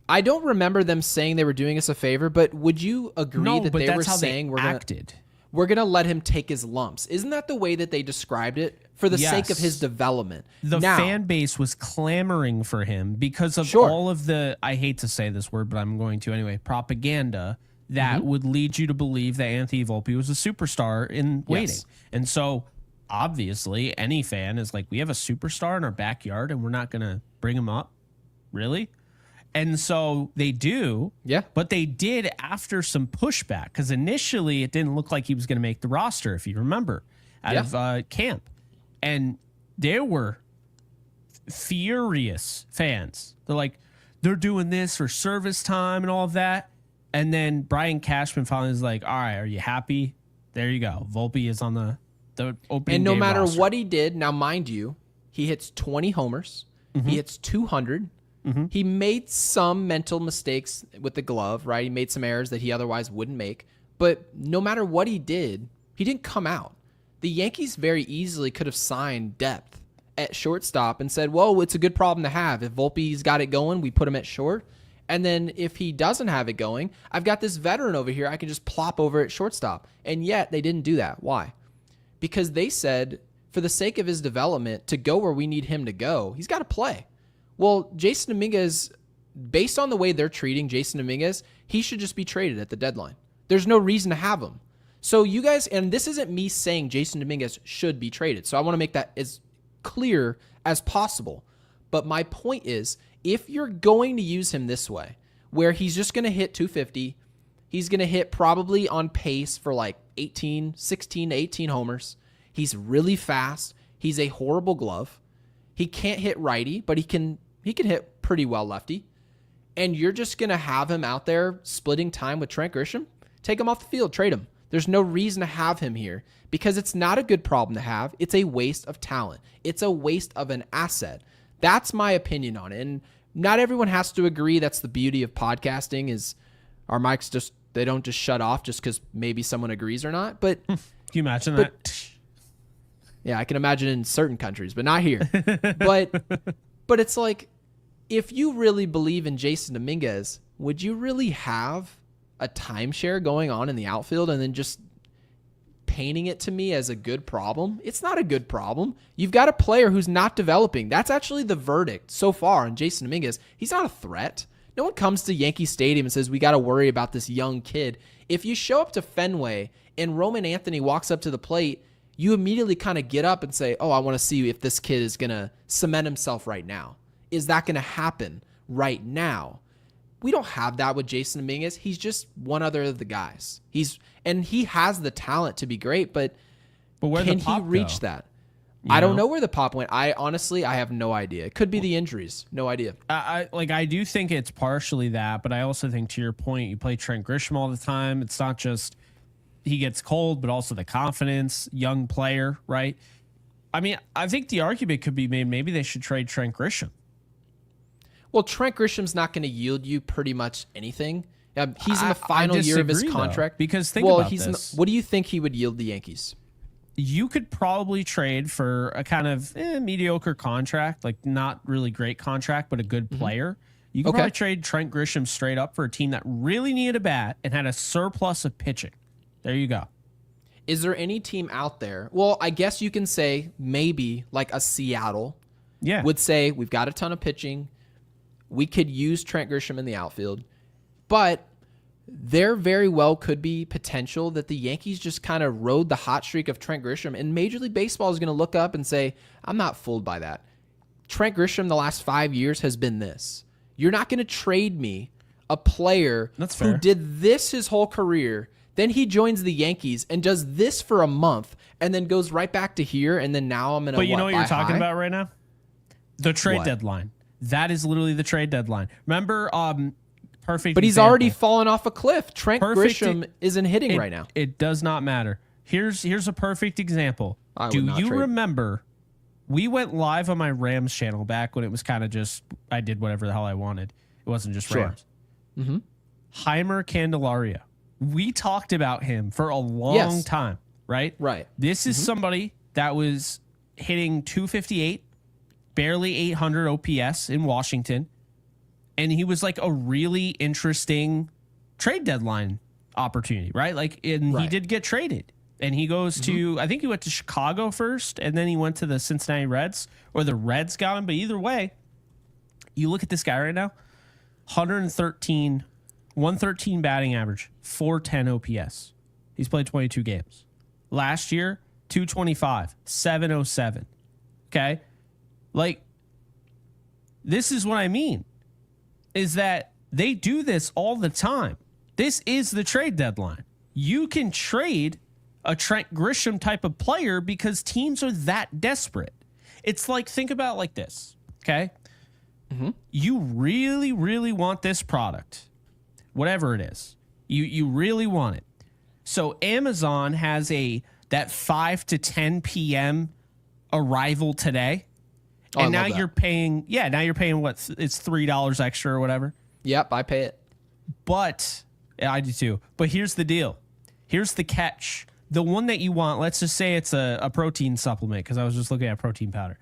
I don't remember them saying they were doing us a favor, but would you agree that they were how saying they acted? We're going to let him take his lumps? Isn't that the way that they described it? For the sake of his development. The fan base was clamoring for him because of all of the, I hate to say this word, but I'm going to anyway, propaganda that would lead you to believe that Anthony Volpe was a superstar in waiting. Yes. And so obviously any fan is like, we have a superstar in our backyard and we're not going to bring him up. Really? And so they do. Yeah. But they did after some pushback, because initially it didn't look like he was going to make the roster, if you remember, out of camp. And there were furious fans. They're like, they're doing this for service time and all of that. And then Brian Cashman finally is like, all right, are you happy? There you go. Volpe is on the opening And no day matter roster. what he did, now mind you, he hits 20 homers. He hits 200. He made some mental mistakes with the glove, right? He made some errors that he otherwise wouldn't make. But no matter what he did, he didn't come out. The Yankees very easily could have signed depth at shortstop and said, well, it's a good problem to have. If Volpe's got it going, we put him at short. And then if he doesn't have it going, I've got this veteran over here I can just plop over at shortstop. And yet they didn't do that. Why? Because they said, for the sake of his development, to go where we need him to go, he's got to play. Well, Jason Dominguez, based on the way they're treating Jason Dominguez, he should just be traded at the deadline. There's no reason to have him. So you guys, and this isn't me saying Jason Dominguez should be traded. So I want to make that as clear as possible. But my point is, if you're going to use him this way, where he's just going to hit 250, he's going to hit probably on pace for like 16 to 18 homers. He's really fast. He's a horrible glove. He can't hit righty, but he can hit pretty well lefty. And you're just going to have him out there splitting time with Trent Grisham? Take him off the field, trade him. There's no reason to have him here because it's not a good problem to have. It's a waste of talent. It's a waste of an asset. That's my opinion on it. And not everyone has to agree. That's the beauty of podcasting is our mics just, they don't just shut off just because maybe someone agrees or not. But can you imagine that? Yeah, I can imagine in certain countries, but not here. But it's like, if you really believe in Jason Dominguez, would you really have a timeshare going on in the outfield and then just painting it to me as a good problem? It's not a good problem. You've got a player who's not developing. That's actually the verdict so far on Jason Dominguez. He's not a threat. No one comes to Yankee Stadium and says, we got to worry about this young kid. If you show up to Fenway and Roman Anthony walks up to the plate, you immediately kind of get up and say, oh, I want to see if this kid is going to cement himself right now. Is that going to happen right now? We don't have that with Jason Dominguez. He's just one other of the guys. He has the talent to be great, but can he reach that? I don't know where the pop went. I have no idea. It could be the injuries. No idea. I do think it's partially that, but I also think, to your point, you play Trent Grisham all the time. It's not just he gets cold, but also the confidence, young player, right? I mean, I think the argument could be made, maybe they should trade Trent Grisham. Well, Trent Grisham's not going to yield you pretty much anything. He's in the final year of his contract. Though, because think about this. What do you think he would yield the Yankees? You could probably trade for a kind of mediocre contract, like not really great contract, but a good player. You could probably trade Trent Grisham straight up for a team that really needed a bat and had a surplus of pitching. There you go. Is there any team out there? Well, I guess you can say maybe like a Seattle would say, we've got a ton of pitching. We could use Trent Grisham in the outfield. But there very well could be potential that the Yankees just kind of rode the hot streak of Trent Grisham, and Major League Baseball is going to look up and say, I'm not fooled by that. Trent Grisham the last 5 years has been this. You're not going to trade me a player who did this his whole career. Then he joins the Yankees and does this for a month and then goes right back to here, and then now I'm going to But you know what you're talking about right now? The trade deadline. That is literally the trade deadline. Remember, perfect. But he's already fallen off a cliff. Trent Grisham isn't hitting right now. It does not matter. Here's a perfect example. Do you remember? We went live on my Rams channel back when it was kind of just I did whatever the hell I wanted. It wasn't just Rams. Mm-hmm. Heimer Candelaria. We talked about him for a long time, right? Right. This is somebody that was hitting 258, barely 800 OPS in Washington. And he was like a really interesting trade deadline opportunity, right? He did get traded. And he goes to, I think he went to Chicago first, and then he went to the Cincinnati Reds, or the Reds got him. But either way, you look at this guy right now, 113 batting average, 410 OPS. He's played 22 games. Last year, 225, 707. Okay? This is what I mean, is that they do this all the time. This is the trade deadline. You can trade a Trent Grisham type of player because teams are that desperate. It's like, think about it like this, okay? You really, really want this product, whatever it is. You really want it. So Amazon has that 5 to 10 p.m. arrival today, Oh, and I now love that. you're paying. Yeah, now you're paying what? It's $3 extra or whatever. Yep, I pay it. But yeah, I do too. But here's the deal. Here's the catch. The one that you want, let's just say it's a protein supplement, because I was just looking at protein powder.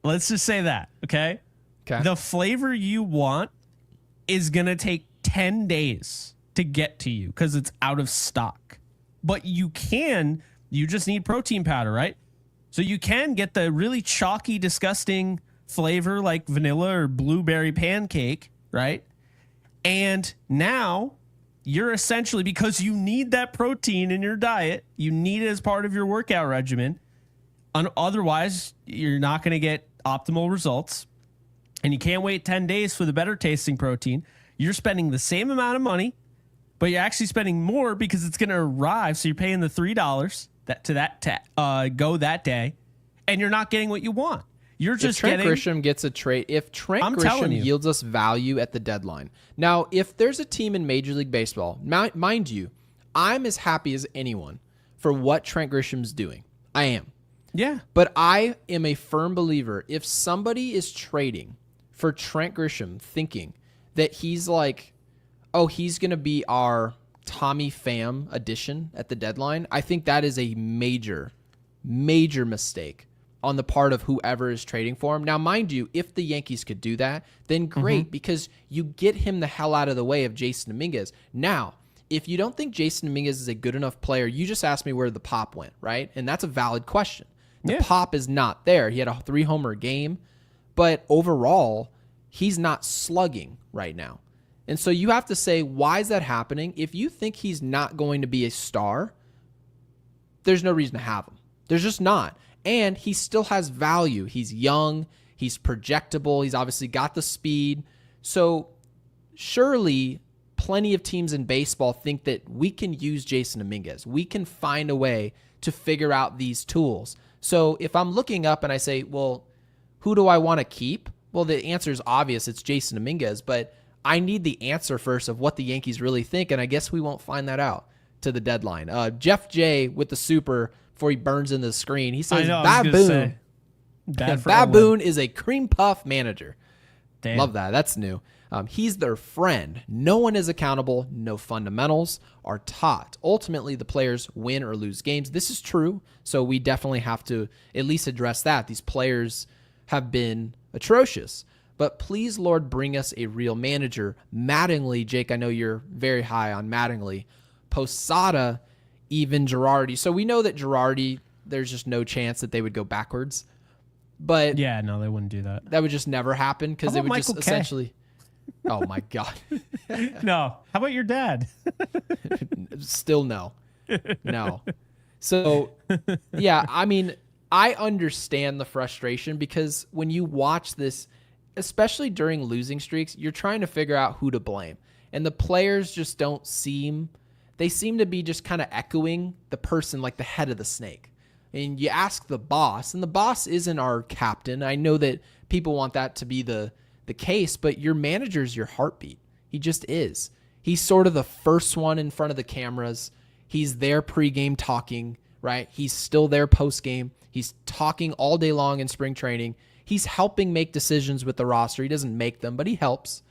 Let's just say that, okay? Okay. The flavor you want is going to take 10 days to get to you because it's out of stock. But you just need protein powder, right? So you can get the really chalky, disgusting flavor like vanilla or blueberry pancake, right? And now you're essentially, because you need that protein in your diet, you need it as part of your workout regimen. Otherwise, you're not going to get optimal results. And you can't wait 10 days for the better tasting protein. You're spending the same amount of money, but you're actually spending more because it's going to arrive. So you're paying the $3 go that day, and you're not getting what you want. You're just if Trent getting. Grisham gets a trade, if Trent I'm telling Grisham you. yields us value at the deadline. Now, if there's a team in Major League Baseball, mind you, I'm as happy as anyone for what Trent Grisham's doing. I am. Yeah. But I am a firm believer, if somebody is trading for Trent Grisham thinking that he's like, oh, he's going to be our Tommy Pham addition at the deadline, I think that is a major, major mistake on the part of whoever is trading for him. Now, mind you, if the Yankees could do that, then great, because you get him the hell out of the way of Jason Dominguez. Now, if you don't think Jason Dominguez is a good enough player, you just asked me where the pop went, right? And that's a valid question. The pop is not there. He had a 3-homer game, but overall, he's not slugging right now. And so you have to say, why is that happening? If you think he's not going to be a star, there's no reason to have him. There's just not. And he still has value. He's young. He's projectable. He's obviously got the speed. So surely plenty of teams in baseball think that we can use Jason Dominguez. We can find a way to figure out these tools. So if I'm looking up and I say, well, who do I want to keep? Well, the answer is obvious. It's Jason Dominguez, but I need the answer first of what the Yankees really think, and I guess we won't find that out to the deadline. Jeff J with the super before he burns in the screen. He says, Baboon. Baboon is a cream puff manager. Damn. Love that. That's new. He's their friend. No one is accountable. No fundamentals are taught. Ultimately, the players win or lose games. This is true, so we definitely have to at least address that. These players have been atrocious. But please, Lord, bring us a real manager. Mattingly, Jake, I know you're very high on Mattingly. Posada, even Girardi. So we know that Girardi, there's just no chance that they would go backwards. But yeah, no, they wouldn't do that. That would just never happen because it would Michael just Kay? essentially... Oh, my God. No. How about your dad? Still no. No. So, yeah, I mean, I understand the frustration because when you watch this, especially during losing streaks, you're trying to figure out who to blame. And the players just don't seem to be just kind of echoing the person like the head of the snake. And you ask the boss, and the boss isn't our captain. I know that people want that to be the case, but your manager's your heartbeat. He just is. He's sort of the first one in front of the cameras. He's there pregame talking, right? He's still there postgame. He's talking all day long in spring training. He's helping make decisions with the roster. He doesn't make them, but he helps.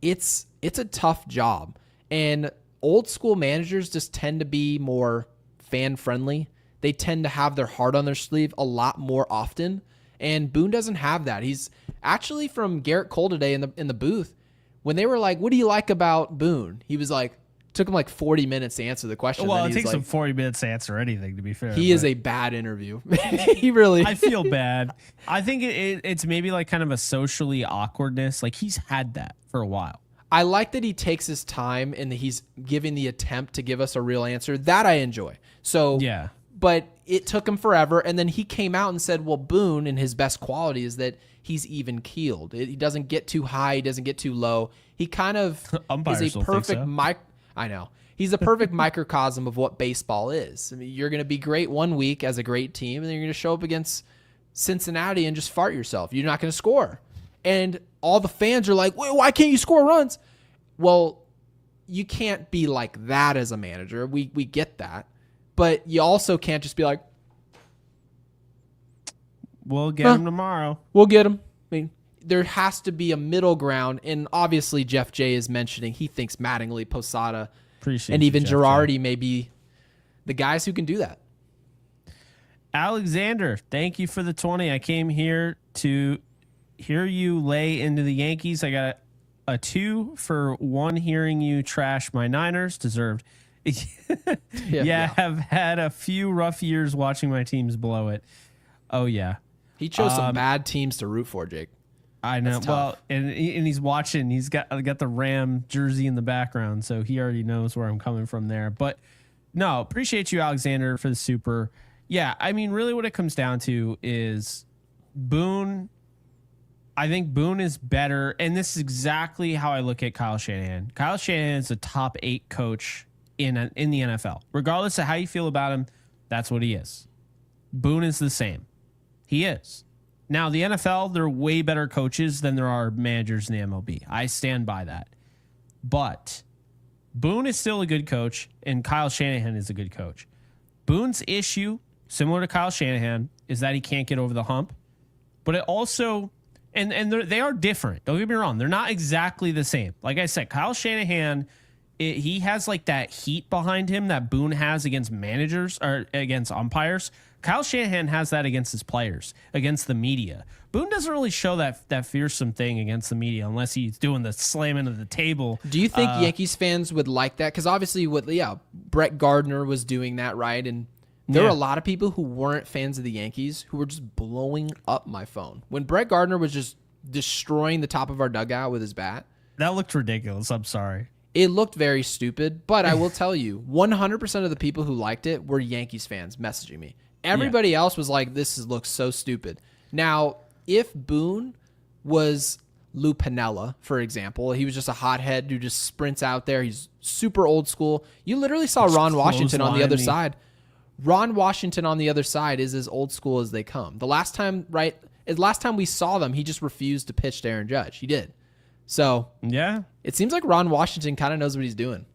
It's a tough job. And old school managers just tend to be more fan friendly. They tend to have their heart on their sleeve a lot more often. And Boone doesn't have that. He's actually, from Garrett Cole today in the booth, when they were like, what do you like about Boone? He was like, took him like 40 minutes to answer the question. Well, it takes him 40 minutes to answer anything, to be fair. He is a bad interview. He really... I feel bad. I think it's maybe like kind of a socially awkwardness. Like he's had that for a while. I like that he takes his time and that he's giving the attempt to give us a real answer. That I enjoy. So yeah. But it took him forever, and then he came out and said, well, Boone, and his best quality is that he's even-keeled. He doesn't get too high. He doesn't get too low. He kind of is a perfect I know. He's a perfect microcosm of what baseball is. I mean, you're going to be great one week as a great team, and then you're going to show up against Cincinnati and just fart yourself. You're not going to score. And all the fans are like, wait, why can't you score runs? Well, you can't be like that as a manager. We get that. But you also can't just be like, We'll get him tomorrow. We'll get him. I mean, there has to be a middle ground, and obviously Jeff J is mentioning he thinks Mattingly, Posada, and even Girardi may be the guys who can do that. Alexander, thank you for the 20. I came here to hear you lay into the Yankees. I got a 2 for 1 hearing you trash my Niners. Deserved. Yeah, have had a few rough years watching my teams blow it. Oh, yeah. He chose some bad teams to root for, Jake. I know. Well, and he's watching. He's got the Ram jersey in the background, so he already knows where I'm coming from there. But no, appreciate you, Alexander, for the super. Yeah, I mean, really what it comes down to is Boone. I think Boone is better, and this is exactly how I look at Kyle Shanahan. Kyle Shanahan is a top 8 coach in the NFL. Regardless of how you feel about him, that's what he is. Boone is the same. He is. Now, the NFL, there are way better coaches than there are managers in the MLB. I stand by that. But Boone is still a good coach, and Kyle Shanahan is a good coach. Boone's issue, similar to Kyle Shanahan, is that he can't get over the hump. But it also, and they are different. Don't get me wrong. They're not exactly the same. Like I said, Kyle Shanahan, he has like that heat behind him that Boone has against managers or against umpires. Kyle Shanahan has that against his players, against the media. Boone doesn't really show that fearsome thing against the media unless he's doing the slamming of the table. Do you think Yankees fans would like that? Because obviously, Brett Gardner was doing that, right? And there were a lot of people who weren't fans of the Yankees who were just blowing up my phone. When Brett Gardner was just destroying the top of our dugout with his bat. That looked ridiculous. I'm sorry. It looked very stupid, but I will tell you, 100% of the people who liked it were Yankees fans messaging me. Everybody else was like, looks so stupid. Now, if Boone was Lou Piniella, for example, he was just a hothead who just sprints out there. He's super old school. You literally saw Ron Washington on the other side. Ron Washington on the other side is as old school as they come. The last time we saw them, he just refused to pitch to Aaron Judge. He did. So, yeah, it seems like Ron Washington kind of knows what he's doing.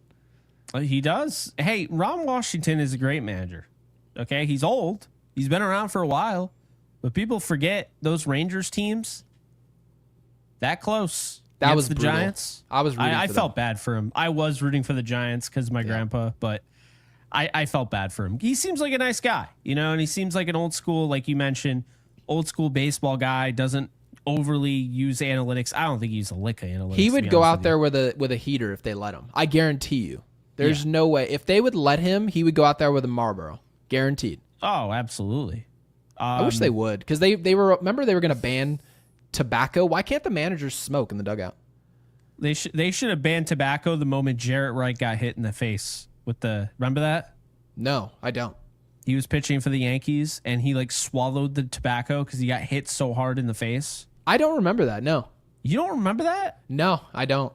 He does. Hey, Ron Washington is a great manager. Okay, he's old. He's been around for a while. But people forget those Rangers teams. That close. That was the brutal. Giants. I was rooting for I them. felt bad for him. I was rooting for the Giants because of my grandpa, but I felt bad for him. He seems like a nice guy, and he seems like an old school, like you mentioned, old school baseball guy, doesn't overly use analytics. I don't think he used a lick of analytics. He would go out there with a heater if they let him. I guarantee you. There's no way. If they would let him, he would go out there with a Marlboro. Guaranteed. Oh, absolutely. I wish they would, because they were going to ban tobacco. Why can't the managers smoke in the dugout? They should have banned tobacco the moment Jarrett Wright got hit in the face with remember that? No, I don't. He was pitching for the Yankees and he swallowed the tobacco because he got hit so hard in the face. I don't remember that. No. You don't remember that? No, I don't.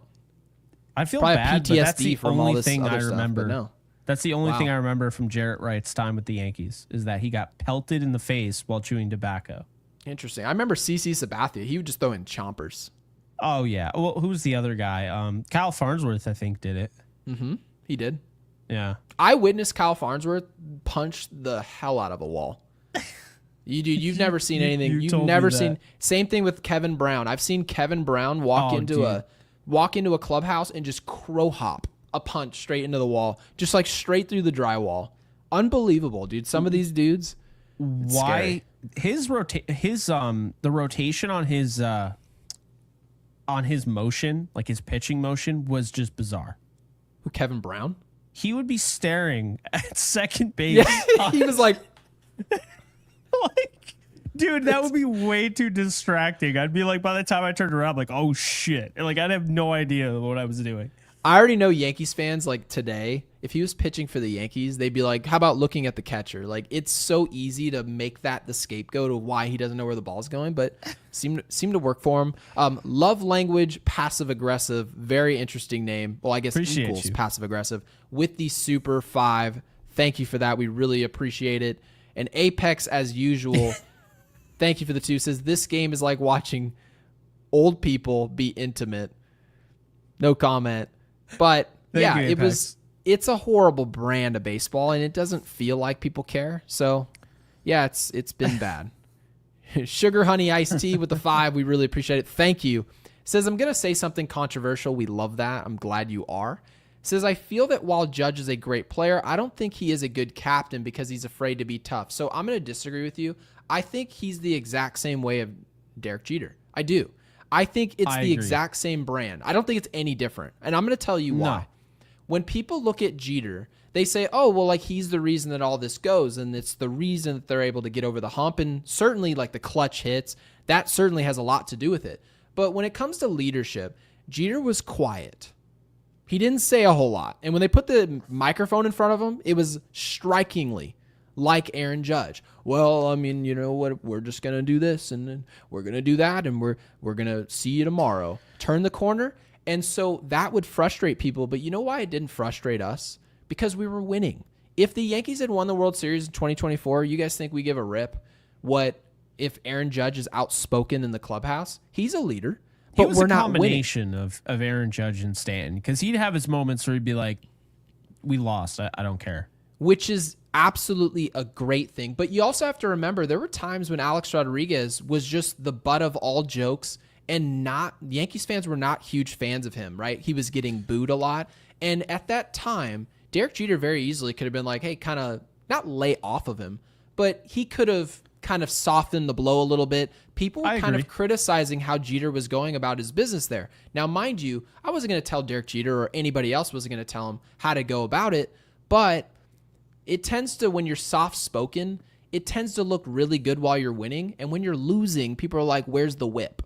I feel Probably bad, PTSD but that's the from all only this thing other I remember. Stuff, no. That's the only thing I remember from Jarrett Wright's time with the Yankees is that he got pelted in the face while chewing tobacco. Interesting. I remember CC Sabathia. He would just throw in chompers. Oh, yeah. Well, who's the other guy? Kyle Farnsworth, I think, did it. Mm-hmm. He did. Yeah. I witnessed Kyle Farnsworth punch the hell out of a wall. You've never seen anything. You've never seen. Same thing with Kevin Brown. I've seen Kevin Brown walk into a clubhouse and just crow hop a punch straight into the wall, just like straight through the drywall. Unbelievable, dude. Some of these dudes. Why the rotation on his motion, like his pitching motion, was just bizarre. Who, Kevin Brown? He would be staring at second base. Yeah, he was like, dude, that would be way too distracting. I'd be like, by the time I turned around, I'm like, oh shit. Like, I'd have no idea what I was doing. I already know Yankees fans, like today, if he was pitching for the Yankees, they'd be like, how about looking at the catcher? Like, it's so easy to make that the scapegoat of why he doesn't know where the ball's going, but seem to work for him. Love language, passive aggressive, very interesting name. Well, I guess equals passive aggressive with the Super 5. Thank you for that. We really appreciate it. And Apex, as usual, thank you for the 2. Says this game is like watching old people be intimate. No comment. But yeah, it's a horrible brand of baseball and it doesn't feel like people care. So yeah, it's been bad. Sugar Honey Iced Tea with the 5. We really appreciate it. Thank you. Says, I'm going to say something controversial. We love that. I'm glad you are. Says, I feel that while Judge is a great player, I don't think he is a good captain because he's afraid to be tough. So I'm going to disagree with you. I think he's the exact same way of Derek Jeter. I do. I think it's the exact same brand. I don't think it's any different. And I'm going to tell you why. When people look at Jeter, they say, oh, well, like he's the reason that all this goes. And it's the reason that they're able to get over the hump. And certainly like the clutch hits, that certainly has a lot to do with it. But when it comes to leadership, Jeter was quiet. He didn't say a whole lot. And when they put the microphone in front of him, it was strikingly like Aaron Judge. Well, I mean, you know what? We're just going to do this and then we're going to do that and we're going to see you tomorrow. Turn the corner. And so that would frustrate people. But you know why it didn't frustrate us? Because we were winning. If the Yankees had won the World Series in 2024, you guys think we give a rip what if Aaron Judge is outspoken in the clubhouse? He's a leader. But we're not winning. It was a combination of Aaron Judge and Stanton because he'd have his moments where he'd be like, we lost. I don't care. Which is absolutely a great thing. But you also have to remember there were times when Alex Rodriguez was just the butt of all jokes and Yankees fans were not huge fans of him, right? He was getting booed a lot. And at that time, Derek Jeter very easily could have been like, hey, kind of not lay off of him, but he could have kind of softened the blow a little bit. People were kind of criticizing how Jeter was going about his business there. Now, mind you, I wasn't going to tell Derek Jeter or anybody else wasn't going to tell him how to go about it, but it tends to, when you're soft-spoken, it tends to look really good while you're winning. And when you're losing, people are like, where's the whip?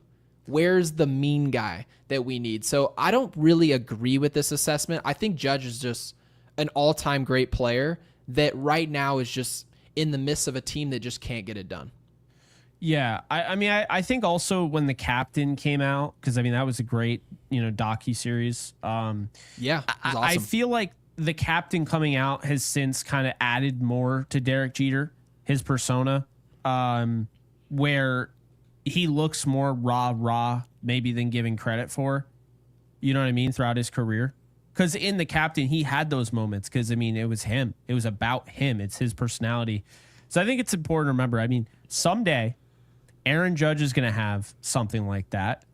Where's the mean guy that we need? So I don't really agree with this assessment. I think Judge is just an all-time great player that right now is just in the midst of a team that just can't get it done. Yeah, I mean, I think also when the captain came out, because I mean that was a great docu-series. Yeah, it was awesome. I feel like the captain coming out has since kind of added more to Derek Jeter, his persona, where he looks more rah maybe than giving credit for. You know what I mean? Throughout his career. Because in the captain, he had those moments because, I mean, it was him. It was about him. It's his personality. So I think it's important to remember, I mean, someday Aaron Judge is going to have something like that,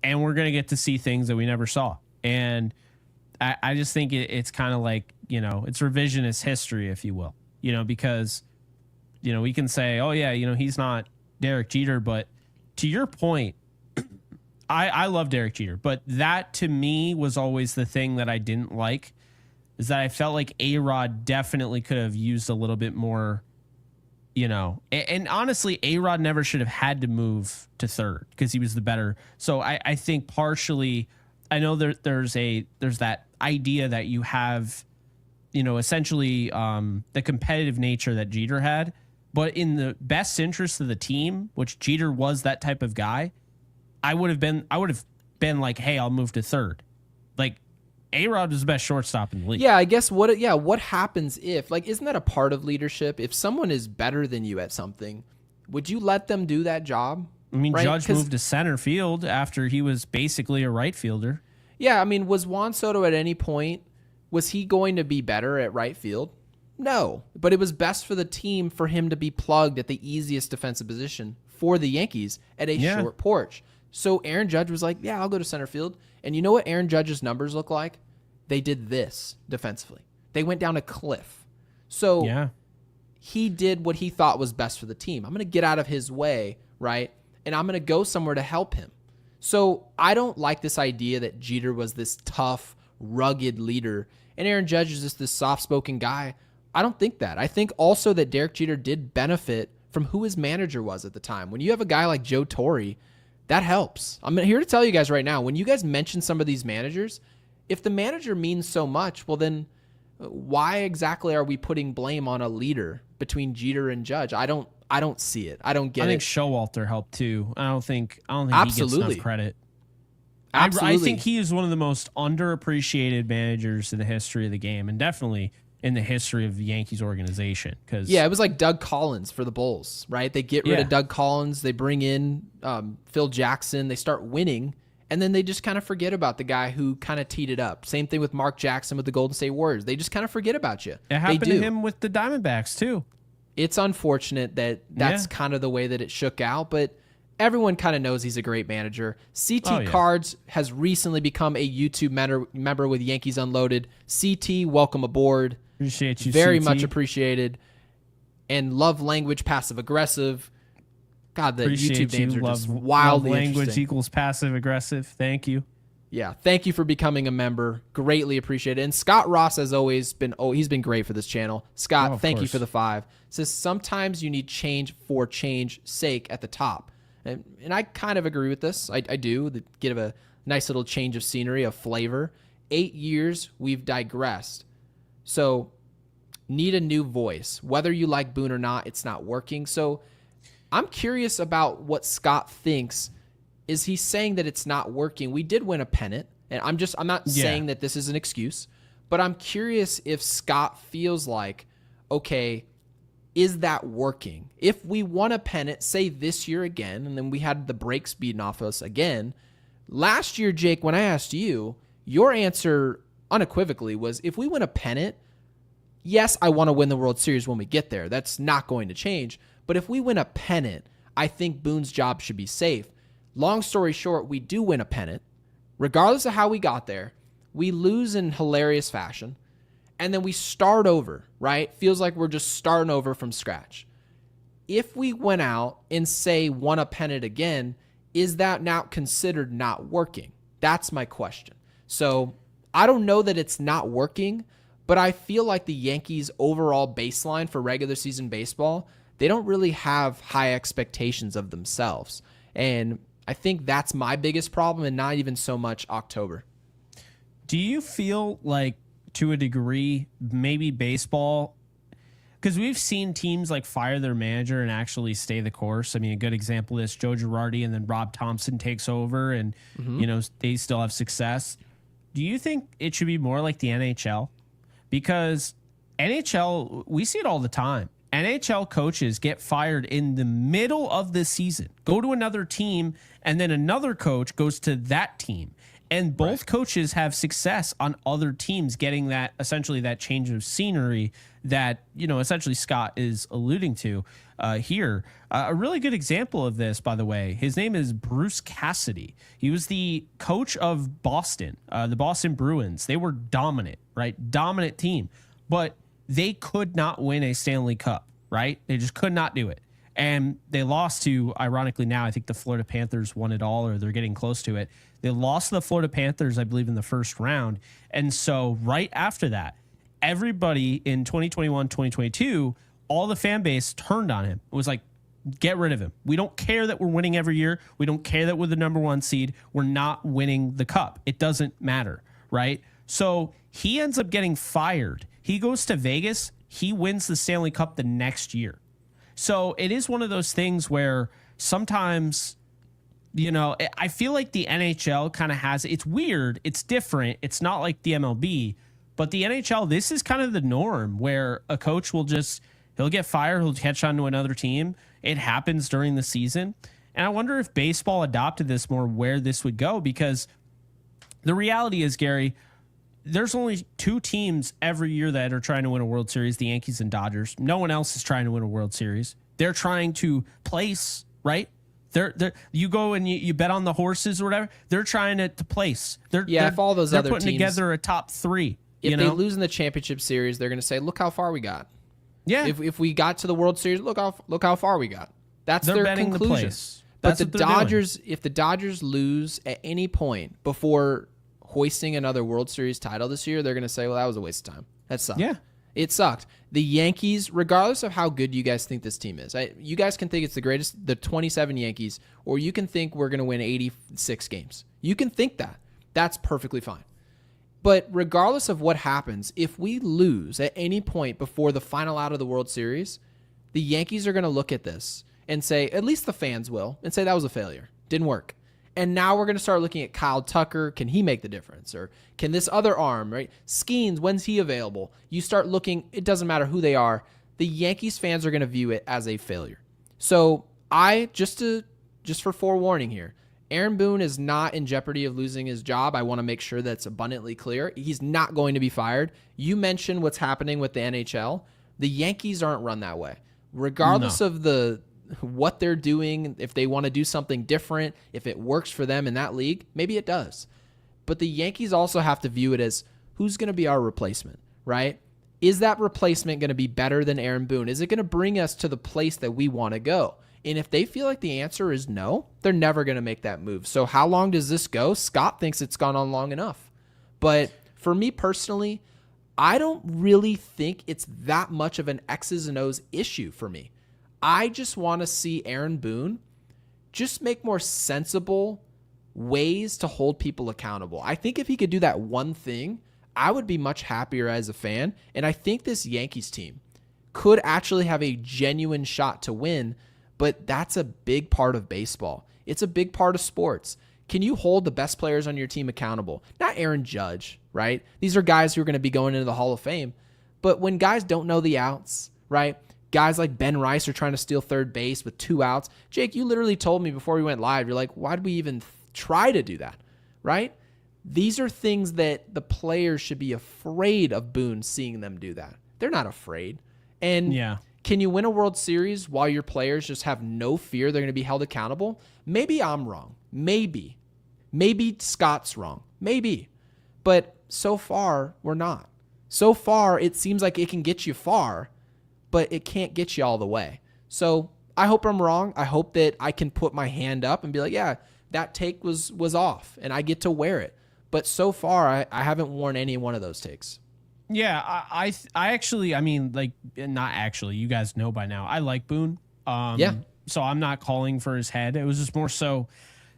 and we're going to get to see things that we never saw. And I just think it's kind of like, it's revisionist history, if you will, because, we can say, oh, yeah, he's not Derek Jeter. But to your point, I love Derek Jeter, but that to me was always the thing that I didn't like, is that I felt like A-Rod definitely could have used a little bit more, and honestly, A-Rod never should have had to move to third because he was the better. So I think partially, I know there's that idea that you have, essentially the competitive nature that Jeter had, but in the best interest of the team, which Jeter was that type of guy, I would have been like, hey, I'll move to third. Like, A-Rod was the best shortstop in the league. Yeah, I guess what happens if, like, isn't that a part of leadership? If someone is better than you at something, would you let them do that job? I mean, right? Judge moved to center field after he was basically a right fielder. Yeah, I mean, was Juan Soto at any point, was he going to be better at right field? No, but it was best for the team for him to be plugged at the easiest defensive position for the Yankees at a short porch. So Aaron Judge was like, yeah, I'll go to center field. And you know what Aaron Judge's numbers look like? They did this defensively. They went down a cliff. So he did what he thought was best for the team. I'm going to get out of his way, right? And I'm going to go somewhere to help him. So I don't like this idea that Jeter was this tough, rugged leader and Aaron Judge is just this soft-spoken guy. I don't think that. I think also that Derek Jeter did benefit from who his manager was at the time. When you have a guy like Joe Torre, that helps. I'm here to tell you guys right now, when you guys mention some of these managers, if the manager means so much, well then why exactly are we putting blame on a leader between Jeter and Judge? I don't see it. I don't get it. I think Showalter helped too. I don't think he gets enough credit. Absolutely. I think he is one of the most underappreciated managers in the history of the game, and definitely in the history of the Yankees organization. It was like Doug Collins for the Bulls, right? They get rid of Doug Collins, they bring in Phil Jackson, they start winning, and then they just kind of forget about the guy who kind of teed it up. Same thing with Mark Jackson with the Golden State Warriors. They just kind of forget about you. It happened to him with the Diamondbacks too. It's unfortunate that that's kind of the way that it shook out, but everyone kind of knows he's a great manager. CT Cards has recently become a YouTube member with Yankees Unloaded. CT, welcome aboard. Appreciate you, Very CT. much appreciated. And love language, passive aggressive. God, the Appreciate YouTube names you. are just Love wildly language interesting. equals passive aggressive. Thank you. Yeah, thank you for becoming a member. Greatly appreciated. And Scott Ross has always been, he's been great for this channel. Scott, thank you for the 5. Says sometimes you need change for change sake at the top. And I kind of agree with this. I do. Give a nice little change of scenery, of flavor. 8 years, we've digressed. So need a new voice. Whether you like Boone or not, it's not working. So I'm curious about what Scott thinks. Is he saying that it's not working? We did win a pennant, and I'm not saying that this is an excuse, but I'm curious if Scott feels like, okay, is that working? If we won a pennant, say this year again, and then we had the brakes beaten off us again. Last year, Jake, when I asked you, your answer unequivocally was, if we win a pennant, yes, I want to win the World Series when we get there. That's not going to change. But if we win a pennant, I think Boone's job should be safe. Long story short, we do win a pennant. Regardless of how we got there, we lose in hilarious fashion. And then we start over, right? Feels like we're just starting over from scratch. If we went out and, say, won a pennant again, is that now considered not working? That's my question. So I don't know that it's not working, but I feel like the Yankees' overall baseline for regular season baseball, they don't really have high expectations of themselves. And I think that's my biggest problem, and not even so much October. Do you feel like, to a degree, maybe baseball, because we've seen teams like fire their manager and actually stay the course. I mean, a good example is Joe Girardi, and then Rob Thompson takes over, and they still have success. Do you think it should be more like the NHL? Because NHL, we see it all the time. NHL coaches get fired in the middle of the season, go to another team, and then another coach goes to that team. And both coaches have success on other teams getting that, essentially that change of scenery that, essentially Scott is alluding to here. A really good example of this, by the way, his name is Bruce Cassidy. He was the coach of Boston, the Boston Bruins. They were dominant, right? Dominant team. But they could not win a Stanley Cup, right? They just could not do it. And they lost to, ironically now, I think the Florida Panthers won it all, or they're getting close to it. They lost to the Florida Panthers, I believe, in the first round. And so right after that, everybody in 2021, 2022, all the fan base turned on him. It was like, get rid of him. We don't care that we're winning every year. We don't care that we're the number 1 seed. We're not winning the cup. It doesn't matter, right? So he ends up getting fired. He goes to Vegas. He wins the Stanley Cup the next year. So it is one of those things where sometimes, I feel like the NHL kind of has, it's weird. It's different. It's not like the MLB, but the NHL, this is kind of the norm where a coach will he'll get fired. He'll catch on to another team. It happens during the season. And I wonder if baseball adopted this more, where this would go, because the reality is, Gary, there's only 2 teams every year that are trying to win a World Series, the Yankees and Dodgers. No one else is trying to win a World Series. They're trying to place, right? You go and you bet on the horses or whatever. They're trying to place. If all those other putting teams together a top 3. If they lose in the championship series, they're going to say, "Look how far we got." Yeah. If we got to the World Series, look how far we got. That's They're their betting conclusion. the place. But That's the what they're Dodgers, doing. if the Dodgers lose at any point before hoisting another World Series title this year, they're going to say, "Well, that was a waste of time. That sucked." Yeah. It sucked. The Yankees, regardless of how good you guys think this team is, you guys can think it's the greatest, the 27 Yankees, or you can think we're going to win 86 games. You can think that. That's perfectly fine. But regardless of what happens, if we lose at any point before the final out of the World Series, the Yankees are going to look at this and say, at least the fans will, and say that was a failure. Didn't work. And now we're going to start looking at Kyle Tucker. Can he make the difference? Or can this other arm, right? Skeens, when's he available? You start looking, it doesn't matter who they are. The Yankees fans are going to view it as a failure. So just for forewarning here, Aaron Boone is not in jeopardy of losing his job. I want to make sure that's abundantly clear. He's not going to be fired. You mentioned what's happening with the NHL. The Yankees aren't run that way. regardless of what they're doing. If they want to do something different, if it works for them in that league, maybe it does. But the Yankees also have to view it as, who's going to be our replacement, right? Is that replacement going to be better than Aaron Boone? Is it going to bring us to the place that we want to go? And if they feel like the answer is no, they're never going to make that move. So how long does this go? Scott thinks it's gone on long enough. But for me personally, I don't really think it's that much of an X's and O's issue for me. I just want to see Aaron Boone just make more sensible ways to hold people accountable. I think if he could do that one thing, I would be much happier as a fan. And I think this Yankees team could actually have a genuine shot to win, but that's a big part of baseball. It's a big part of sports. Can you hold the best players on your team accountable? Not Aaron Judge, right? These are guys who are going to be going into the Hall of Fame. But when guys don't know the outs, right? Guys like Ben Rice are trying to steal third base with 2 outs. Jake, you literally told me before we went live, you're like, why did we even try to do that, right? These are things that the players should be afraid of Boone seeing them do that. They're not afraid. And can you win a World Series while your players just have no fear they're going to be held accountable? Maybe I'm wrong. Maybe. Maybe Scott's wrong. Maybe. But so far, we're not. So far, it seems like it can get you far, but it can't get you all the way. So I hope I'm wrong. I hope that I can put my hand up and be like, yeah, that take was off, and I get to wear it. But so far, I haven't worn any one of those takes. Yeah, I actually, I mean, like, not actually, you guys know by now, I like Boone. So I'm not calling for his head. It was just more so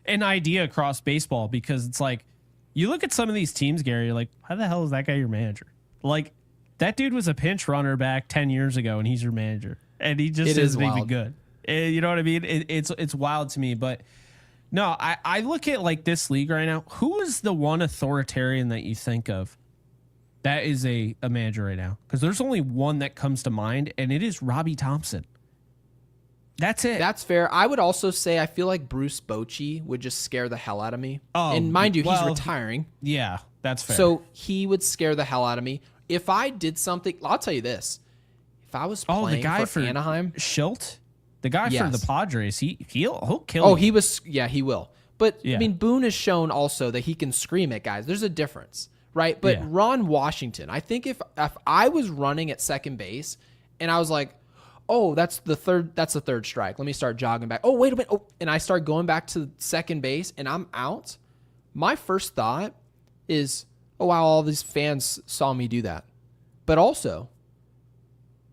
an idea across baseball, because it's like, you look at some of these teams, Gary, you're like, how the hell is that guy your manager? Like, that dude was a pinch runner back 10 years ago, and he's your manager. And he just isn't even good. You know what I mean? It's wild to me, but... No, I look at like this league right now. Who is the one authoritarian that you think of that is a manager right now? Because there's only one that comes to mind, and it is Robbie Thompson. That's it. That's fair. I would also say I feel like Bruce Bochy would just scare the hell out of me. Oh, and mind you, he's retiring. Yeah, that's fair. So he would scare the hell out of me. If I did something, I'll tell you this. If I was playing the guy for Anaheim. Schilt? The guy for the Padres, he'll kill you. Oh, he will. But, I mean, Boone has shown also that he can scream at guys. There's a difference, right? But Ron Washington, I think if I was running at second base and I was like, oh, that's the third strike. Let me start jogging back. Oh, wait a minute. Oh, and I start going back to second base and I'm out. My first thought is, oh, wow, all these fans saw me do that. But also,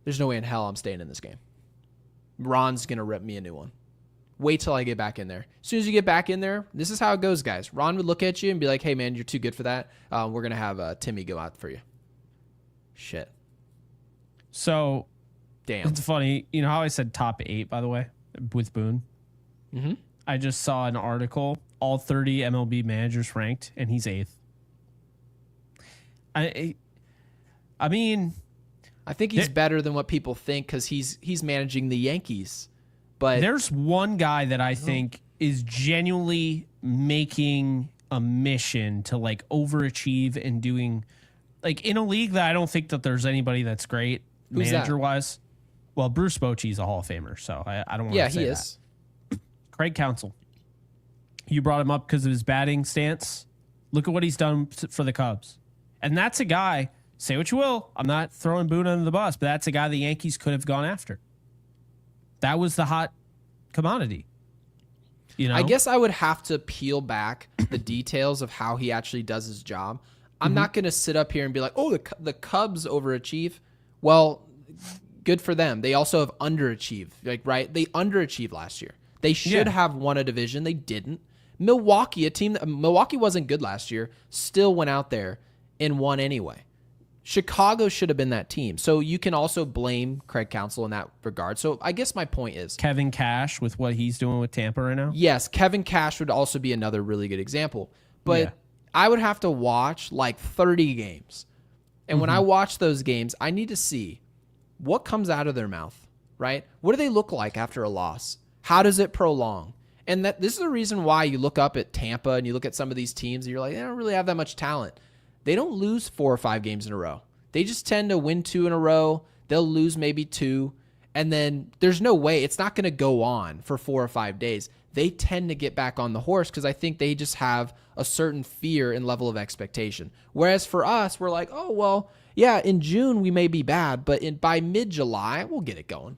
there's no way in hell I'm staying in this game. Ron's going to rip me a new one. Wait till I get back in there. As soon as you get back in there, this is how it goes, guys. Ron would look at you and be like, hey, man, you're too good for that. We're going to have Timmy go out for you. Shit. So, damn. It's funny. You know how I said top 8, by the way, with Boone? Mm-hmm. I just saw an article, all 30 MLB managers ranked, and he's 8th. I mean... I think he's better than what people think because he's managing the Yankees. But there's one guy that I think is genuinely making a mission to like overachieve and doing like in a league that I don't think that there's anybody that's great manager wise. Well, Bruce Bochy's a Hall of Famer, so I don't want to say that. Yeah, he is. Craig Counsell. You brought him up because of his batting stance. Look at what he's done for the Cubs. And that's a guy... Say what you will. I'm not throwing Boone under the bus, but that's a guy the Yankees could have gone after. That was the hot commodity. You know? I guess I would have to peel back the details of how he actually does his job. I'm not going to sit up here and be like, oh, the Cubs overachieve. Well, good for them. They also have underachieved, right? They underachieved last year. They should have won a division. They didn't. Milwaukee, a team that Milwaukee wasn't good last year, still went out there and won anyway. Chicago should have been that team. So you can also blame Craig Counsell in that regard. So I guess my point is... Kevin Cash with what he's doing with Tampa right now? Yes, Kevin Cash would also be another really good example. But I would have to watch like 30 games. And when I watch those games, I need to see what comes out of their mouth, right? What do they look like after a loss? How does it prolong? And this is the reason why you look up at Tampa and you look at some of these teams and you're like, they don't really have that much talent. They don't lose 4 or 5 games in a row. They just tend to win 2 in a row. They'll lose maybe 2. And then there's no way it's not going to go on for 4 or 5 days. They tend to get back on the horse because I think they just have a certain fear and level of expectation. Whereas for us, we're like, oh, well, yeah, in June we may be bad, but by mid-July, we'll get it going.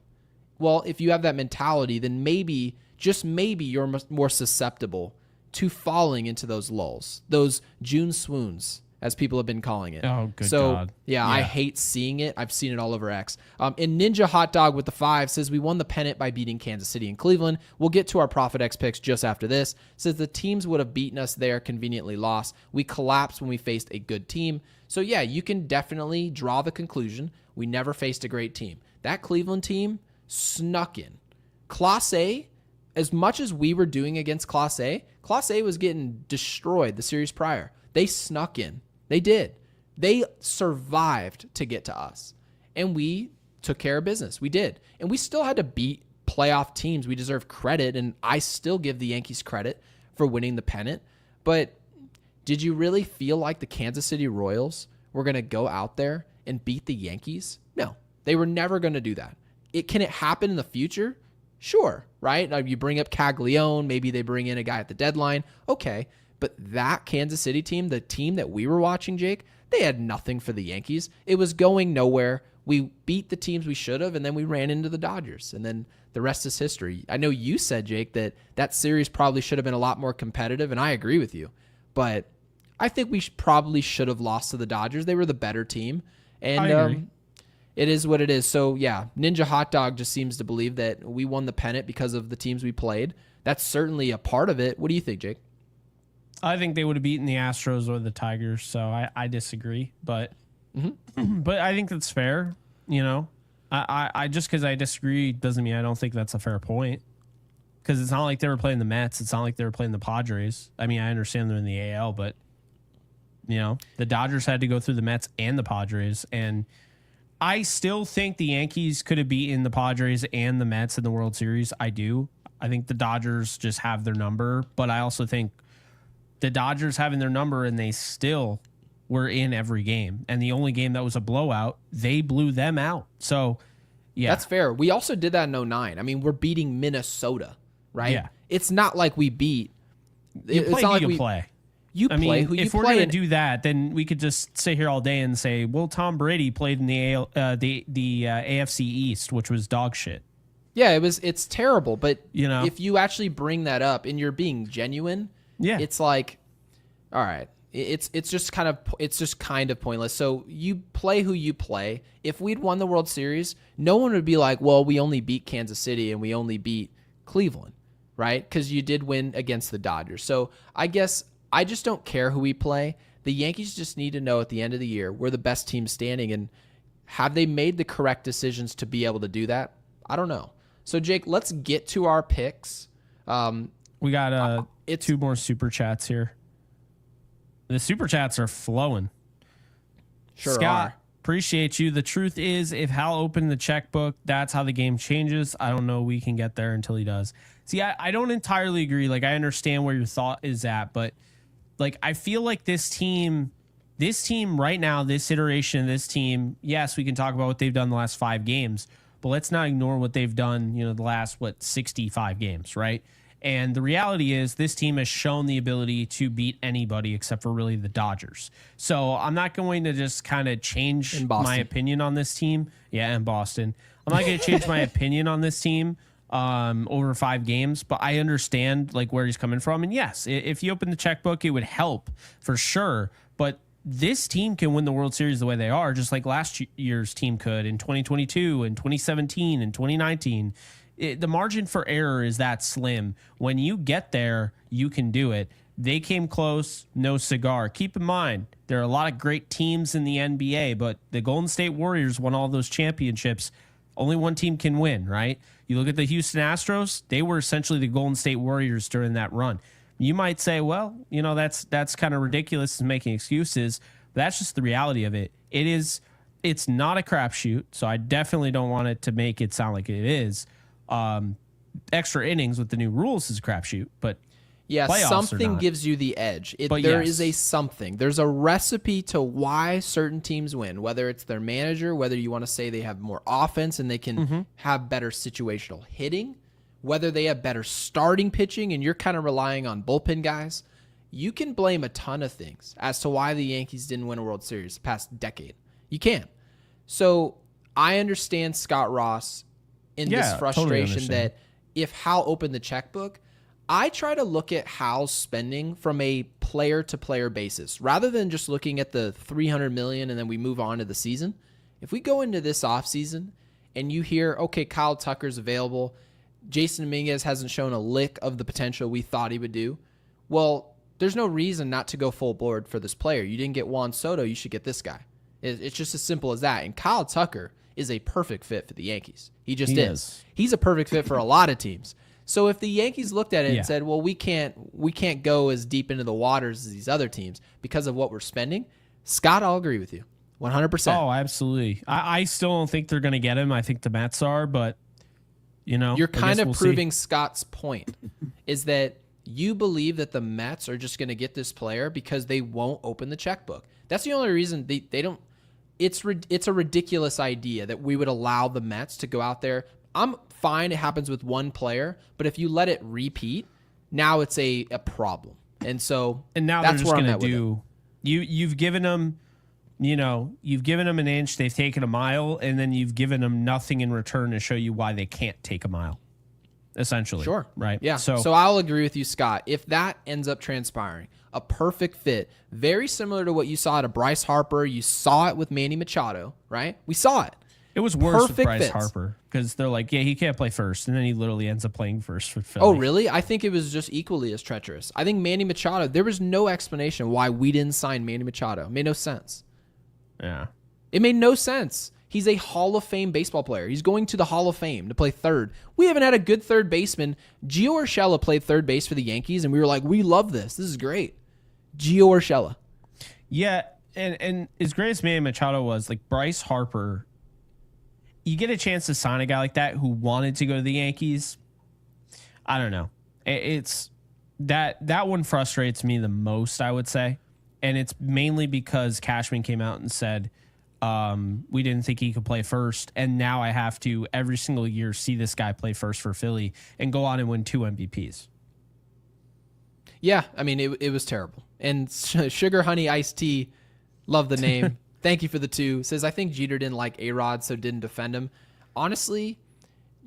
Well, if you have that mentality, then maybe, just maybe, you're more susceptible to falling into those lulls, those June swoons, as people have been calling it. Oh, good so, God. Yeah, I hate seeing it. I've seen it all over X. And Ninja Hot Dog with the 5 says, we won the pennant by beating Kansas City and Cleveland. We'll get to our Profit X picks just after this. Says the teams would have beaten us there, conveniently lost. We collapsed when we faced a good team. So, yeah, you can definitely draw the conclusion we never faced a great team. That Cleveland team snuck in. Class A, as much as we were doing against Class A was getting destroyed the series prior. They snuck in. They did. They survived to get to us. And we took care of business. We did. And we still had to beat playoff teams. We deserve credit, and I still give the Yankees credit for winning the pennant. But did you really feel like the Kansas City Royals were going to go out there and beat the Yankees? No. They were never going to do that. Can it happen in the future? Sure, right? Now you bring up Caglione, maybe they bring in a guy at the deadline. Okay. But that Kansas City team, the team that we were watching, Jake, they had nothing for the Yankees. It was going nowhere. We beat the teams we should have, and then we ran into the Dodgers. And then the rest is history. I know you said, Jake, that series probably should have been a lot more competitive, and I agree with you. But I think we probably should have lost to the Dodgers. They were the better team. And I agree. It is what it is. So, yeah, Ninja Hot Dog just seems to believe that we won the pennant because of the teams we played. That's certainly a part of it. What do you think, Jake? I think they would have beaten the Astros or the Tigers, so I disagree. But but I think that's fair. You know, I just because I disagree doesn't mean I don't think that's a fair point. Because it's not like they were playing the Mets. It's not like they were playing the Padres. I mean, I understand they're in the AL, but you know, the Dodgers had to go through the Mets and the Padres, and I still think the Yankees could have beaten the Padres and the Mets in the World Series. I do. I think the Dodgers just have their number, but I also think the Dodgers having their number and they still were in every game. And the only game that was a blowout, they blew them out. So, yeah. That's fair. We also did that in 2009. I mean, we're beating Minnesota, right? Yeah. It's not like we beat. You play who you play. You play who you play. If we're going to do that, then we could just sit here all day and say, well, Tom Brady played in the AFC East, which was dog shit. Yeah, it's terrible. But you know, if you actually bring that up and you're being genuine, yeah, it's like, all right, it's just kind of pointless. So you play who you play. If we'd won the World Series, no one would be like, well, we only beat Kansas City and we only beat Cleveland, right? Because you did win against the Dodgers. So I guess I just don't care who we play. The Yankees just need to know at the end of the year we're the best team standing, and have they made the correct decisions to be able to do that? I don't know. So Jake, let's get to our picks. We got 2 more super chats here. The super chats are flowing. Sure Scott, are. Appreciate you. The truth is, if Hal opened the checkbook, that's how the game changes. I don't know we can get there until he does. See, I don't entirely agree. Like, I understand where your thought is at, but like, I feel like this team right now, this iteration of this team, yes, we can talk about what they've done the last 5 games, but let's not ignore what they've done, you know, the last, 65 games, right? And the reality is this team has shown the ability to beat anybody except for really the Dodgers. So I'm not going to just kind of change my opinion on this team. Yeah, in Boston. I'm not going to change my opinion on this team over 5 games, but I understand like where he's coming from. And yes, if you open the checkbook, it would help for sure. But this team can win the World Series the way they are, just like last year's team could in 2022 and 2017 and 2019. The margin for error is that slim. When you get there, you can do it. They came close, no cigar. Keep in mind, there are a lot of great teams in the NBA, but the Golden State Warriors won all those championships. Only one team can win, right? You look at the Houston Astros, they were essentially the Golden State Warriors during that run. You might say, well, you know, that's kind of ridiculous and making excuses. But that's just the reality of it. It's not a crapshoot, so I definitely don't want it to make it sound like it is. Extra innings with the new rules is a crapshoot, but Yeah, Playoffs something gives you the edge. There is a something. There's a recipe to why certain teams win, whether it's their manager, whether you want to say they have more offense and they can have better situational hitting, whether they have better starting pitching and you're kind of relying on bullpen guys. You can blame a ton of things as to why the Yankees didn't win a World Series the past decade. You can. So I understand Scott Ross in this frustration totally that if Hal opened the checkbook, I try to look at Hal's spending from a player-to-player basis rather than just looking at the $300 million and then we move on to the season. If we go into this offseason and you hear, okay, Kyle Tucker's available, Jason Dominguez hasn't shown a lick of the potential we thought he would do, well, there's no reason not to go full board for this player. You didn't get Juan Soto, you should get this guy. It's just as simple as that. And Kyle Tucker is a perfect fit for the Yankees. He just is. He's a perfect fit for a lot of teams. So if the Yankees looked at it and said, well, we can't go as deep into the waters as these other teams because of what we're spending, Scott, I'll agree with you 100%. Oh, absolutely. I still don't think they're going to get him. I think the Mets are, but, you're kind of proving Scott's point is that you believe that the Mets are just going to get this player because they won't open the checkbook. That's the only reason they don't. It's a ridiculous idea that we would allow the Mets to go out there. I'm fine. It happens with one player, but if you let it repeat, now it's a problem. And now that's they're just going to do. You've given them, you've given them an inch. They've taken a mile, and then you've given them nothing in return to show you why they can't take a mile. Essentially, sure, right? Yeah. So I'll agree with you, Scott. If that ends up transpiring, a perfect fit, very similar to what you saw at Bryce Harper. You saw it with Manny Machado, right? We saw it. It was worse with Bryce fits. Harper because they're like, he can't play first, and then he literally ends up playing first for Philly. Oh, really? I think it was just equally as treacherous. I think Manny Machado, there was no explanation why we didn't sign Manny Machado. It made no sense. Yeah. It made no sense. He's a Hall of Fame baseball player. He's going to the Hall of Fame to play third. We haven't had a good third baseman. Gio Urshela played third base for the Yankees, and we were like, we love this. This is great. Gio Urshela. Yeah, and as great as Manny Machado was, like Bryce Harper, you get a chance to sign a guy like that who wanted to go to the Yankees. I don't know. It's that one frustrates me the most, I would say. And it's mainly because Cashman came out and said, we didn't think he could play first. And now I have to every single year see this guy play first for Philly and go on and win 2 MVPs. Yeah, I mean, it was terrible. And Sugar Honey Iced Tea, love the name. Thank you for the 2. Says, I think Jeter didn't like A-Rod, so didn't defend him. Honestly,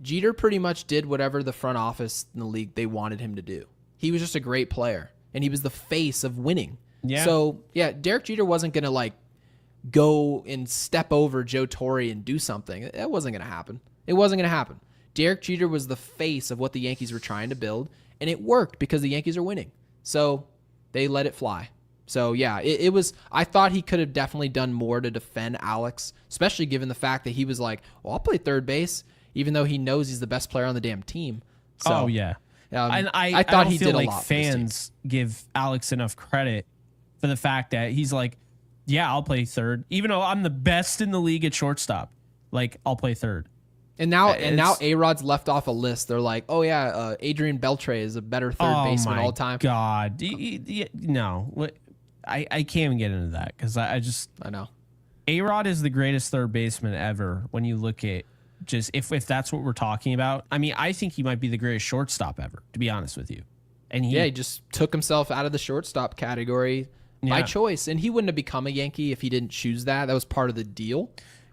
Jeter pretty much did whatever the front office in the league they wanted him to do. He was just a great player, and he was the face of winning. Yeah. So, yeah, Derek Jeter wasn't going to, go and step over Joe Torre and do something. That wasn't going to happen. It wasn't going to happen. Derek Jeter was the face of what the Yankees were trying to build, and it worked because the Yankees are winning. So they let it fly. So, yeah, it was – I thought he could have definitely done more to defend Alex, especially given the fact that he was like, well, I'll play third base, even though he knows he's the best player on the damn team. So, yeah. And I thought don't he feel did like a lot. fans give Alex enough credit for the fact that he's like, yeah, I'll play third. Even though I'm the best in the league at shortstop, I'll play third. And now A-Rod's left off a list. They're like, oh, yeah, Adrian Beltre is a better third baseman all time. God. No. I can't even get into that because I know. A-Rod is the greatest third baseman ever when you look at just if that's what we're talking about. I mean, I think he might be the greatest shortstop ever, to be honest with you. And he just took himself out of the shortstop category by choice. And he wouldn't have become a Yankee if he didn't choose that. That was part of the deal.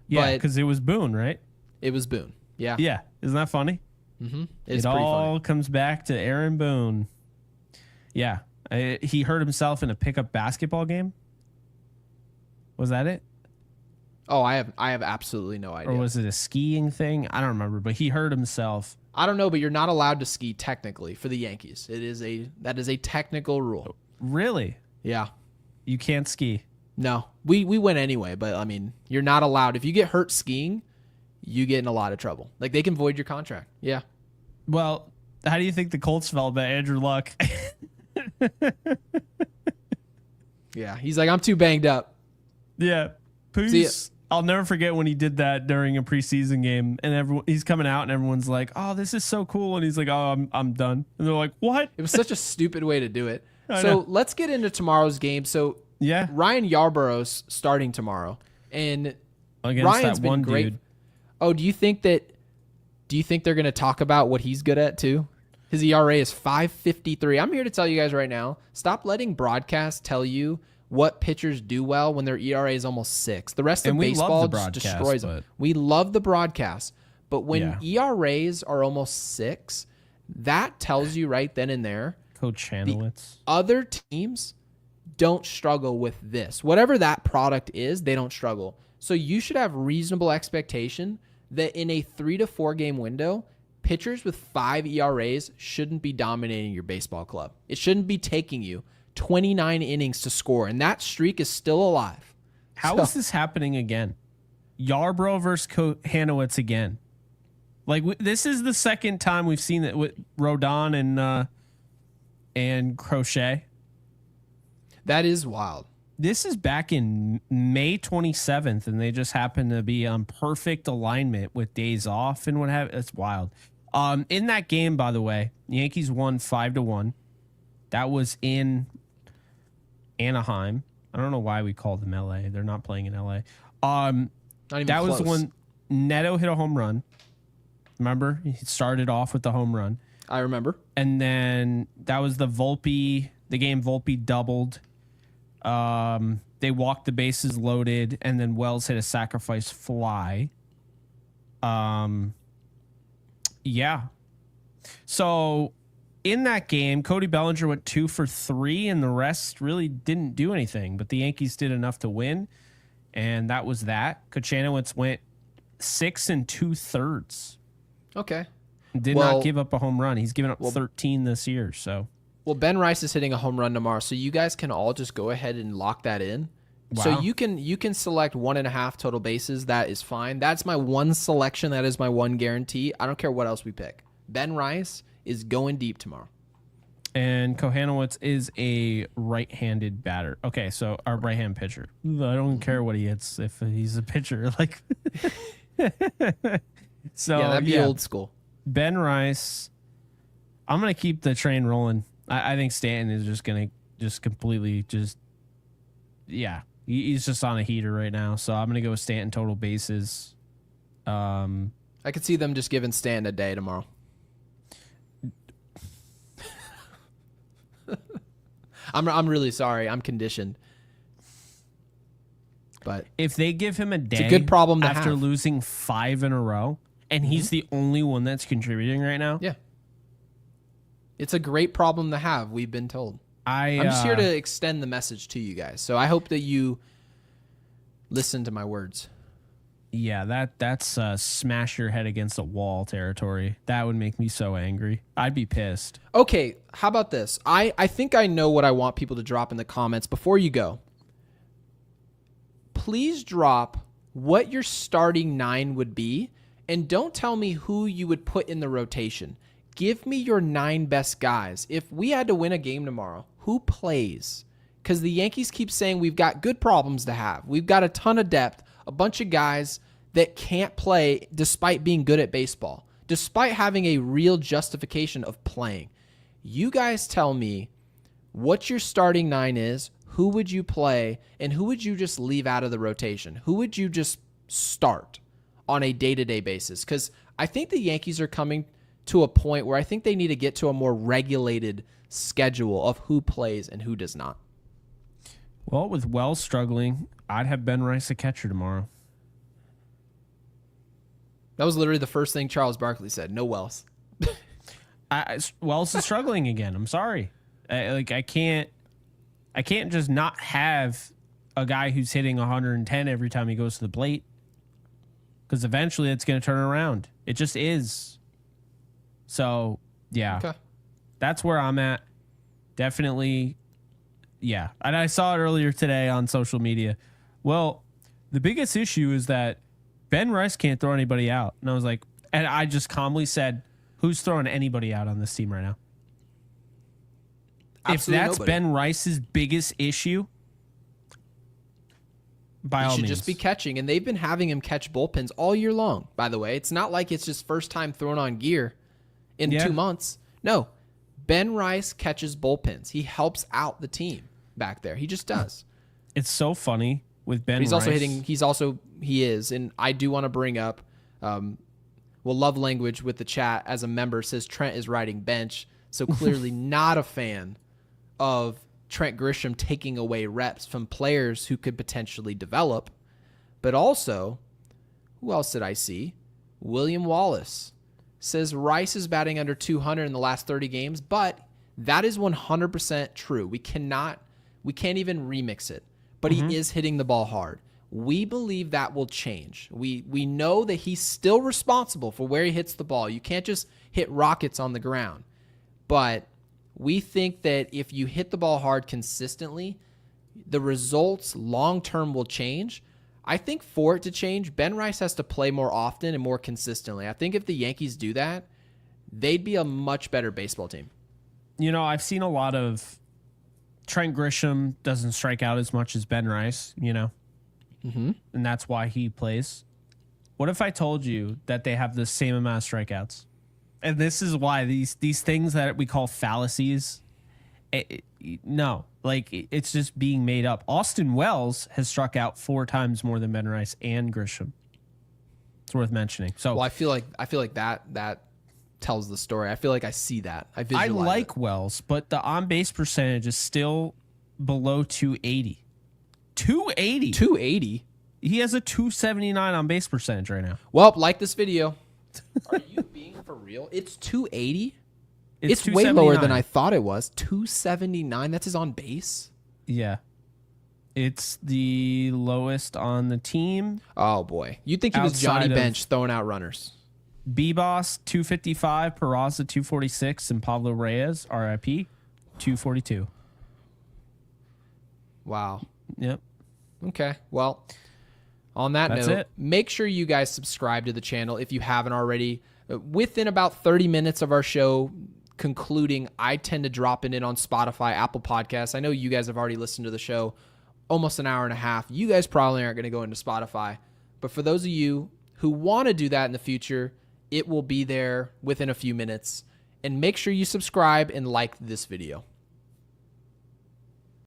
Yeah, because it was Boone, right? It was Boone. Yeah. Yeah. Isn't that funny? Mm-hmm. It all comes back to Aaron Boone. Yeah. He hurt himself in a pickup basketball game. Was that it? Oh, I have absolutely no idea. Or was it a skiing thing? I don't remember, but he hurt himself. I don't know, but you're not allowed to ski technically for the Yankees. That is a technical rule. Really? Yeah. You can't ski. No. We went anyway, but I mean, you're not allowed. If you get hurt skiing, you get in a lot of trouble. They can void your contract. Yeah. Well, how do you think the Colts felt about Andrew Luck? Yeah, he's like, I'm too banged up. Yeah. Peace. I'll never forget when he did that during a preseason game, and he's coming out, and everyone's like, "Oh, this is so cool," and he's like, "Oh, I'm done," and they're like, "What?" It was such a stupid way to do it. I So know. let's get into tomorrow's game. So Yeah, Ryan Yarborough's starting tomorrow, and against Ryan's that been one great. dude. Oh, do you think they're going to talk about what he's good at too? His ERA is 5.53. I'm here to tell you guys right now, stop letting broadcasts tell you what pitchers do well when their ERA is almost 6. The rest of And we love baseball the just broadcast, destroys them. but- We love the broadcast, but when Yeah. ERAs are almost 6, that tells you right then and there Coach Hanowitz. other teams don't struggle with this. Whatever that product is, they don't struggle. So you should have reasonable expectation that in a 3 to 4 game window, pitchers with 5 ERAs shouldn't be dominating your baseball club. It shouldn't be taking you 29 innings to score, and that streak is still alive. How is this happening again? Yarbrough versus Hanowitz again. Like this is the second time we've seen it with Rodon and Crochet. That is wild. This is back in May 27th, and they just happen to be on perfect alignment with days off and what have. That's wild. In that game, by the way, the Yankees won 5-1. That was in Anaheim. I don't know why we called them LA. They're not playing in LA. Not even That was close. the one Neto hit a home run. Remember? He started off with the home run. I remember. And then that was the game Volpe doubled. They walked the bases loaded, and then Wells hit a sacrifice fly. Yeah. So in that game, Cody Bellinger went 2 for 3, and the rest really didn't do anything. But the Yankees did enough to win, and that was that. Kochanowicz went 6 2/3. Okay. Did Well- not give up a home run. He's given up 13 this year. So Well, Ben Rice is hitting a home run tomorrow, so you guys can all just go ahead and lock that in. So Wow. you can select 1.5 total bases. That is fine. That's my one selection. That is my one guarantee. I don't care what else we pick. Ben Rice is going deep tomorrow. and Kochanowicz is a right-handed batter. Okay, so our right-hand pitcher. I don't care what he hits if he's a pitcher. Like, so Yeah, that'd be old school. Ben Rice. I'm gonna keep the train rolling. I think Stanton is just gonna completely he's just on a heater right now. So I'm gonna go with Stanton total bases. I could see them just giving Stanton a day tomorrow. I'm really sorry. I'm conditioned. But If they give him a day, a good problem to after have. losing 5 in a row, and he's the only one that's contributing right now. yeah, it's a great problem to have. We've been told. I'm I'm just here to extend the message to you guys. So I hope that you listen to my words. Yeah, that's smash your head against a wall territory. That would make me so angry. I'd be pissed. Okay, how about this? I think I know what I want people to drop in the comments before you go. Please drop what your starting 9 would be, and don't tell me who you would put in the rotation. Give me your 9 best guys. If we had to win a game tomorrow, who plays? Because the Yankees keep saying we've got good problems to have. We've got a ton of depth, a bunch of guys that can't play despite being good at baseball, despite having a real justification of playing. You guys tell me what your starting 9 is, who would you play, and who would you just leave out of the rotation? Who would you just start on a day-to-day basis? Because I think the Yankees are coming to a point where I think they need to get to a more regulated schedule of who plays and who does not. Well, with Wells struggling, I'd have Ben Rice a catcher tomorrow. That was literally the first thing Charles Barkley said. No Wells. Wells is struggling again. I'm sorry. I can't just not have a guy who's hitting 110 every time he goes to the plate, because eventually it's going to turn around. It just is. So, yeah. Okay. That's where I'm at. Definitely, yeah. And I saw it earlier today on social media. Well, the biggest issue is that Ben Rice can't throw anybody out. And I was like, and I just calmly said, who's throwing anybody out on this team right now? Absolutely if that's nobody. Ben Rice's biggest issue, By he all should means. just be catching. And they've been having him catch bullpens all year long, by the way. It's not like it's just first time throwing on gear in 2 months. No, Ben Rice catches bullpens. He helps out the team back there. He just does. It's so funny with Ben He's Rice. also hitting. He is. And I do want to bring up, love language with the chat as a member says Trent is riding bench. So clearly not a fan of Trent Grisham taking away reps from players who could potentially develop. But also, who else did I see? William Wallace says Rice is batting under 200 in the last 30 games, but that is 100% true. We can't even remix it, but he is hitting the ball hard. We believe that will change. We know that he's still responsible for where he hits the ball. You can't just hit rockets on the ground. But we think that if you hit the ball hard consistently, the results long-term will change. I think for it to change, Ben Rice has to play more often and more consistently. I think if the Yankees do that, they'd be a much better baseball team. You know, I've seen a lot of Trent Grisham doesn't strike out as much as Ben Rice, you know, and that's why he plays. What if I told you that they have the same amount of strikeouts? And this is why these things that we call fallacies, it's just being made up. Austin Wells has struck out 4 times more than Ben Rice and Grisham. It's worth mentioning. So, well, I feel like that tells the story. I feel like I see that. I visualize I like Wells, but the on base percentage is still below 280. 280. 280. He has a 279 on base percentage right now. Well, like this video. Are you being for real? It's 280. It's way lower than I thought it was. 279. That's his on base. Yeah. It's the lowest on the team. Oh, boy. You'd think he was Johnny Bench throwing out runners. B-Boss, 255. Peraza, 246. And Pablo Reyes, RIP, 242. Wow. Yep. Okay. Well, on that note, make sure you guys subscribe to the channel if you haven't already. Within about 30 minutes of our show concluding, I tend to drop it in on Spotify, Apple Podcasts. I know you guys have already listened to the show almost an hour and a half. You guys probably aren't going to go into Spotify. But for those of you who want to do that in the future, it will be there within a few minutes. And make sure you subscribe and like this video.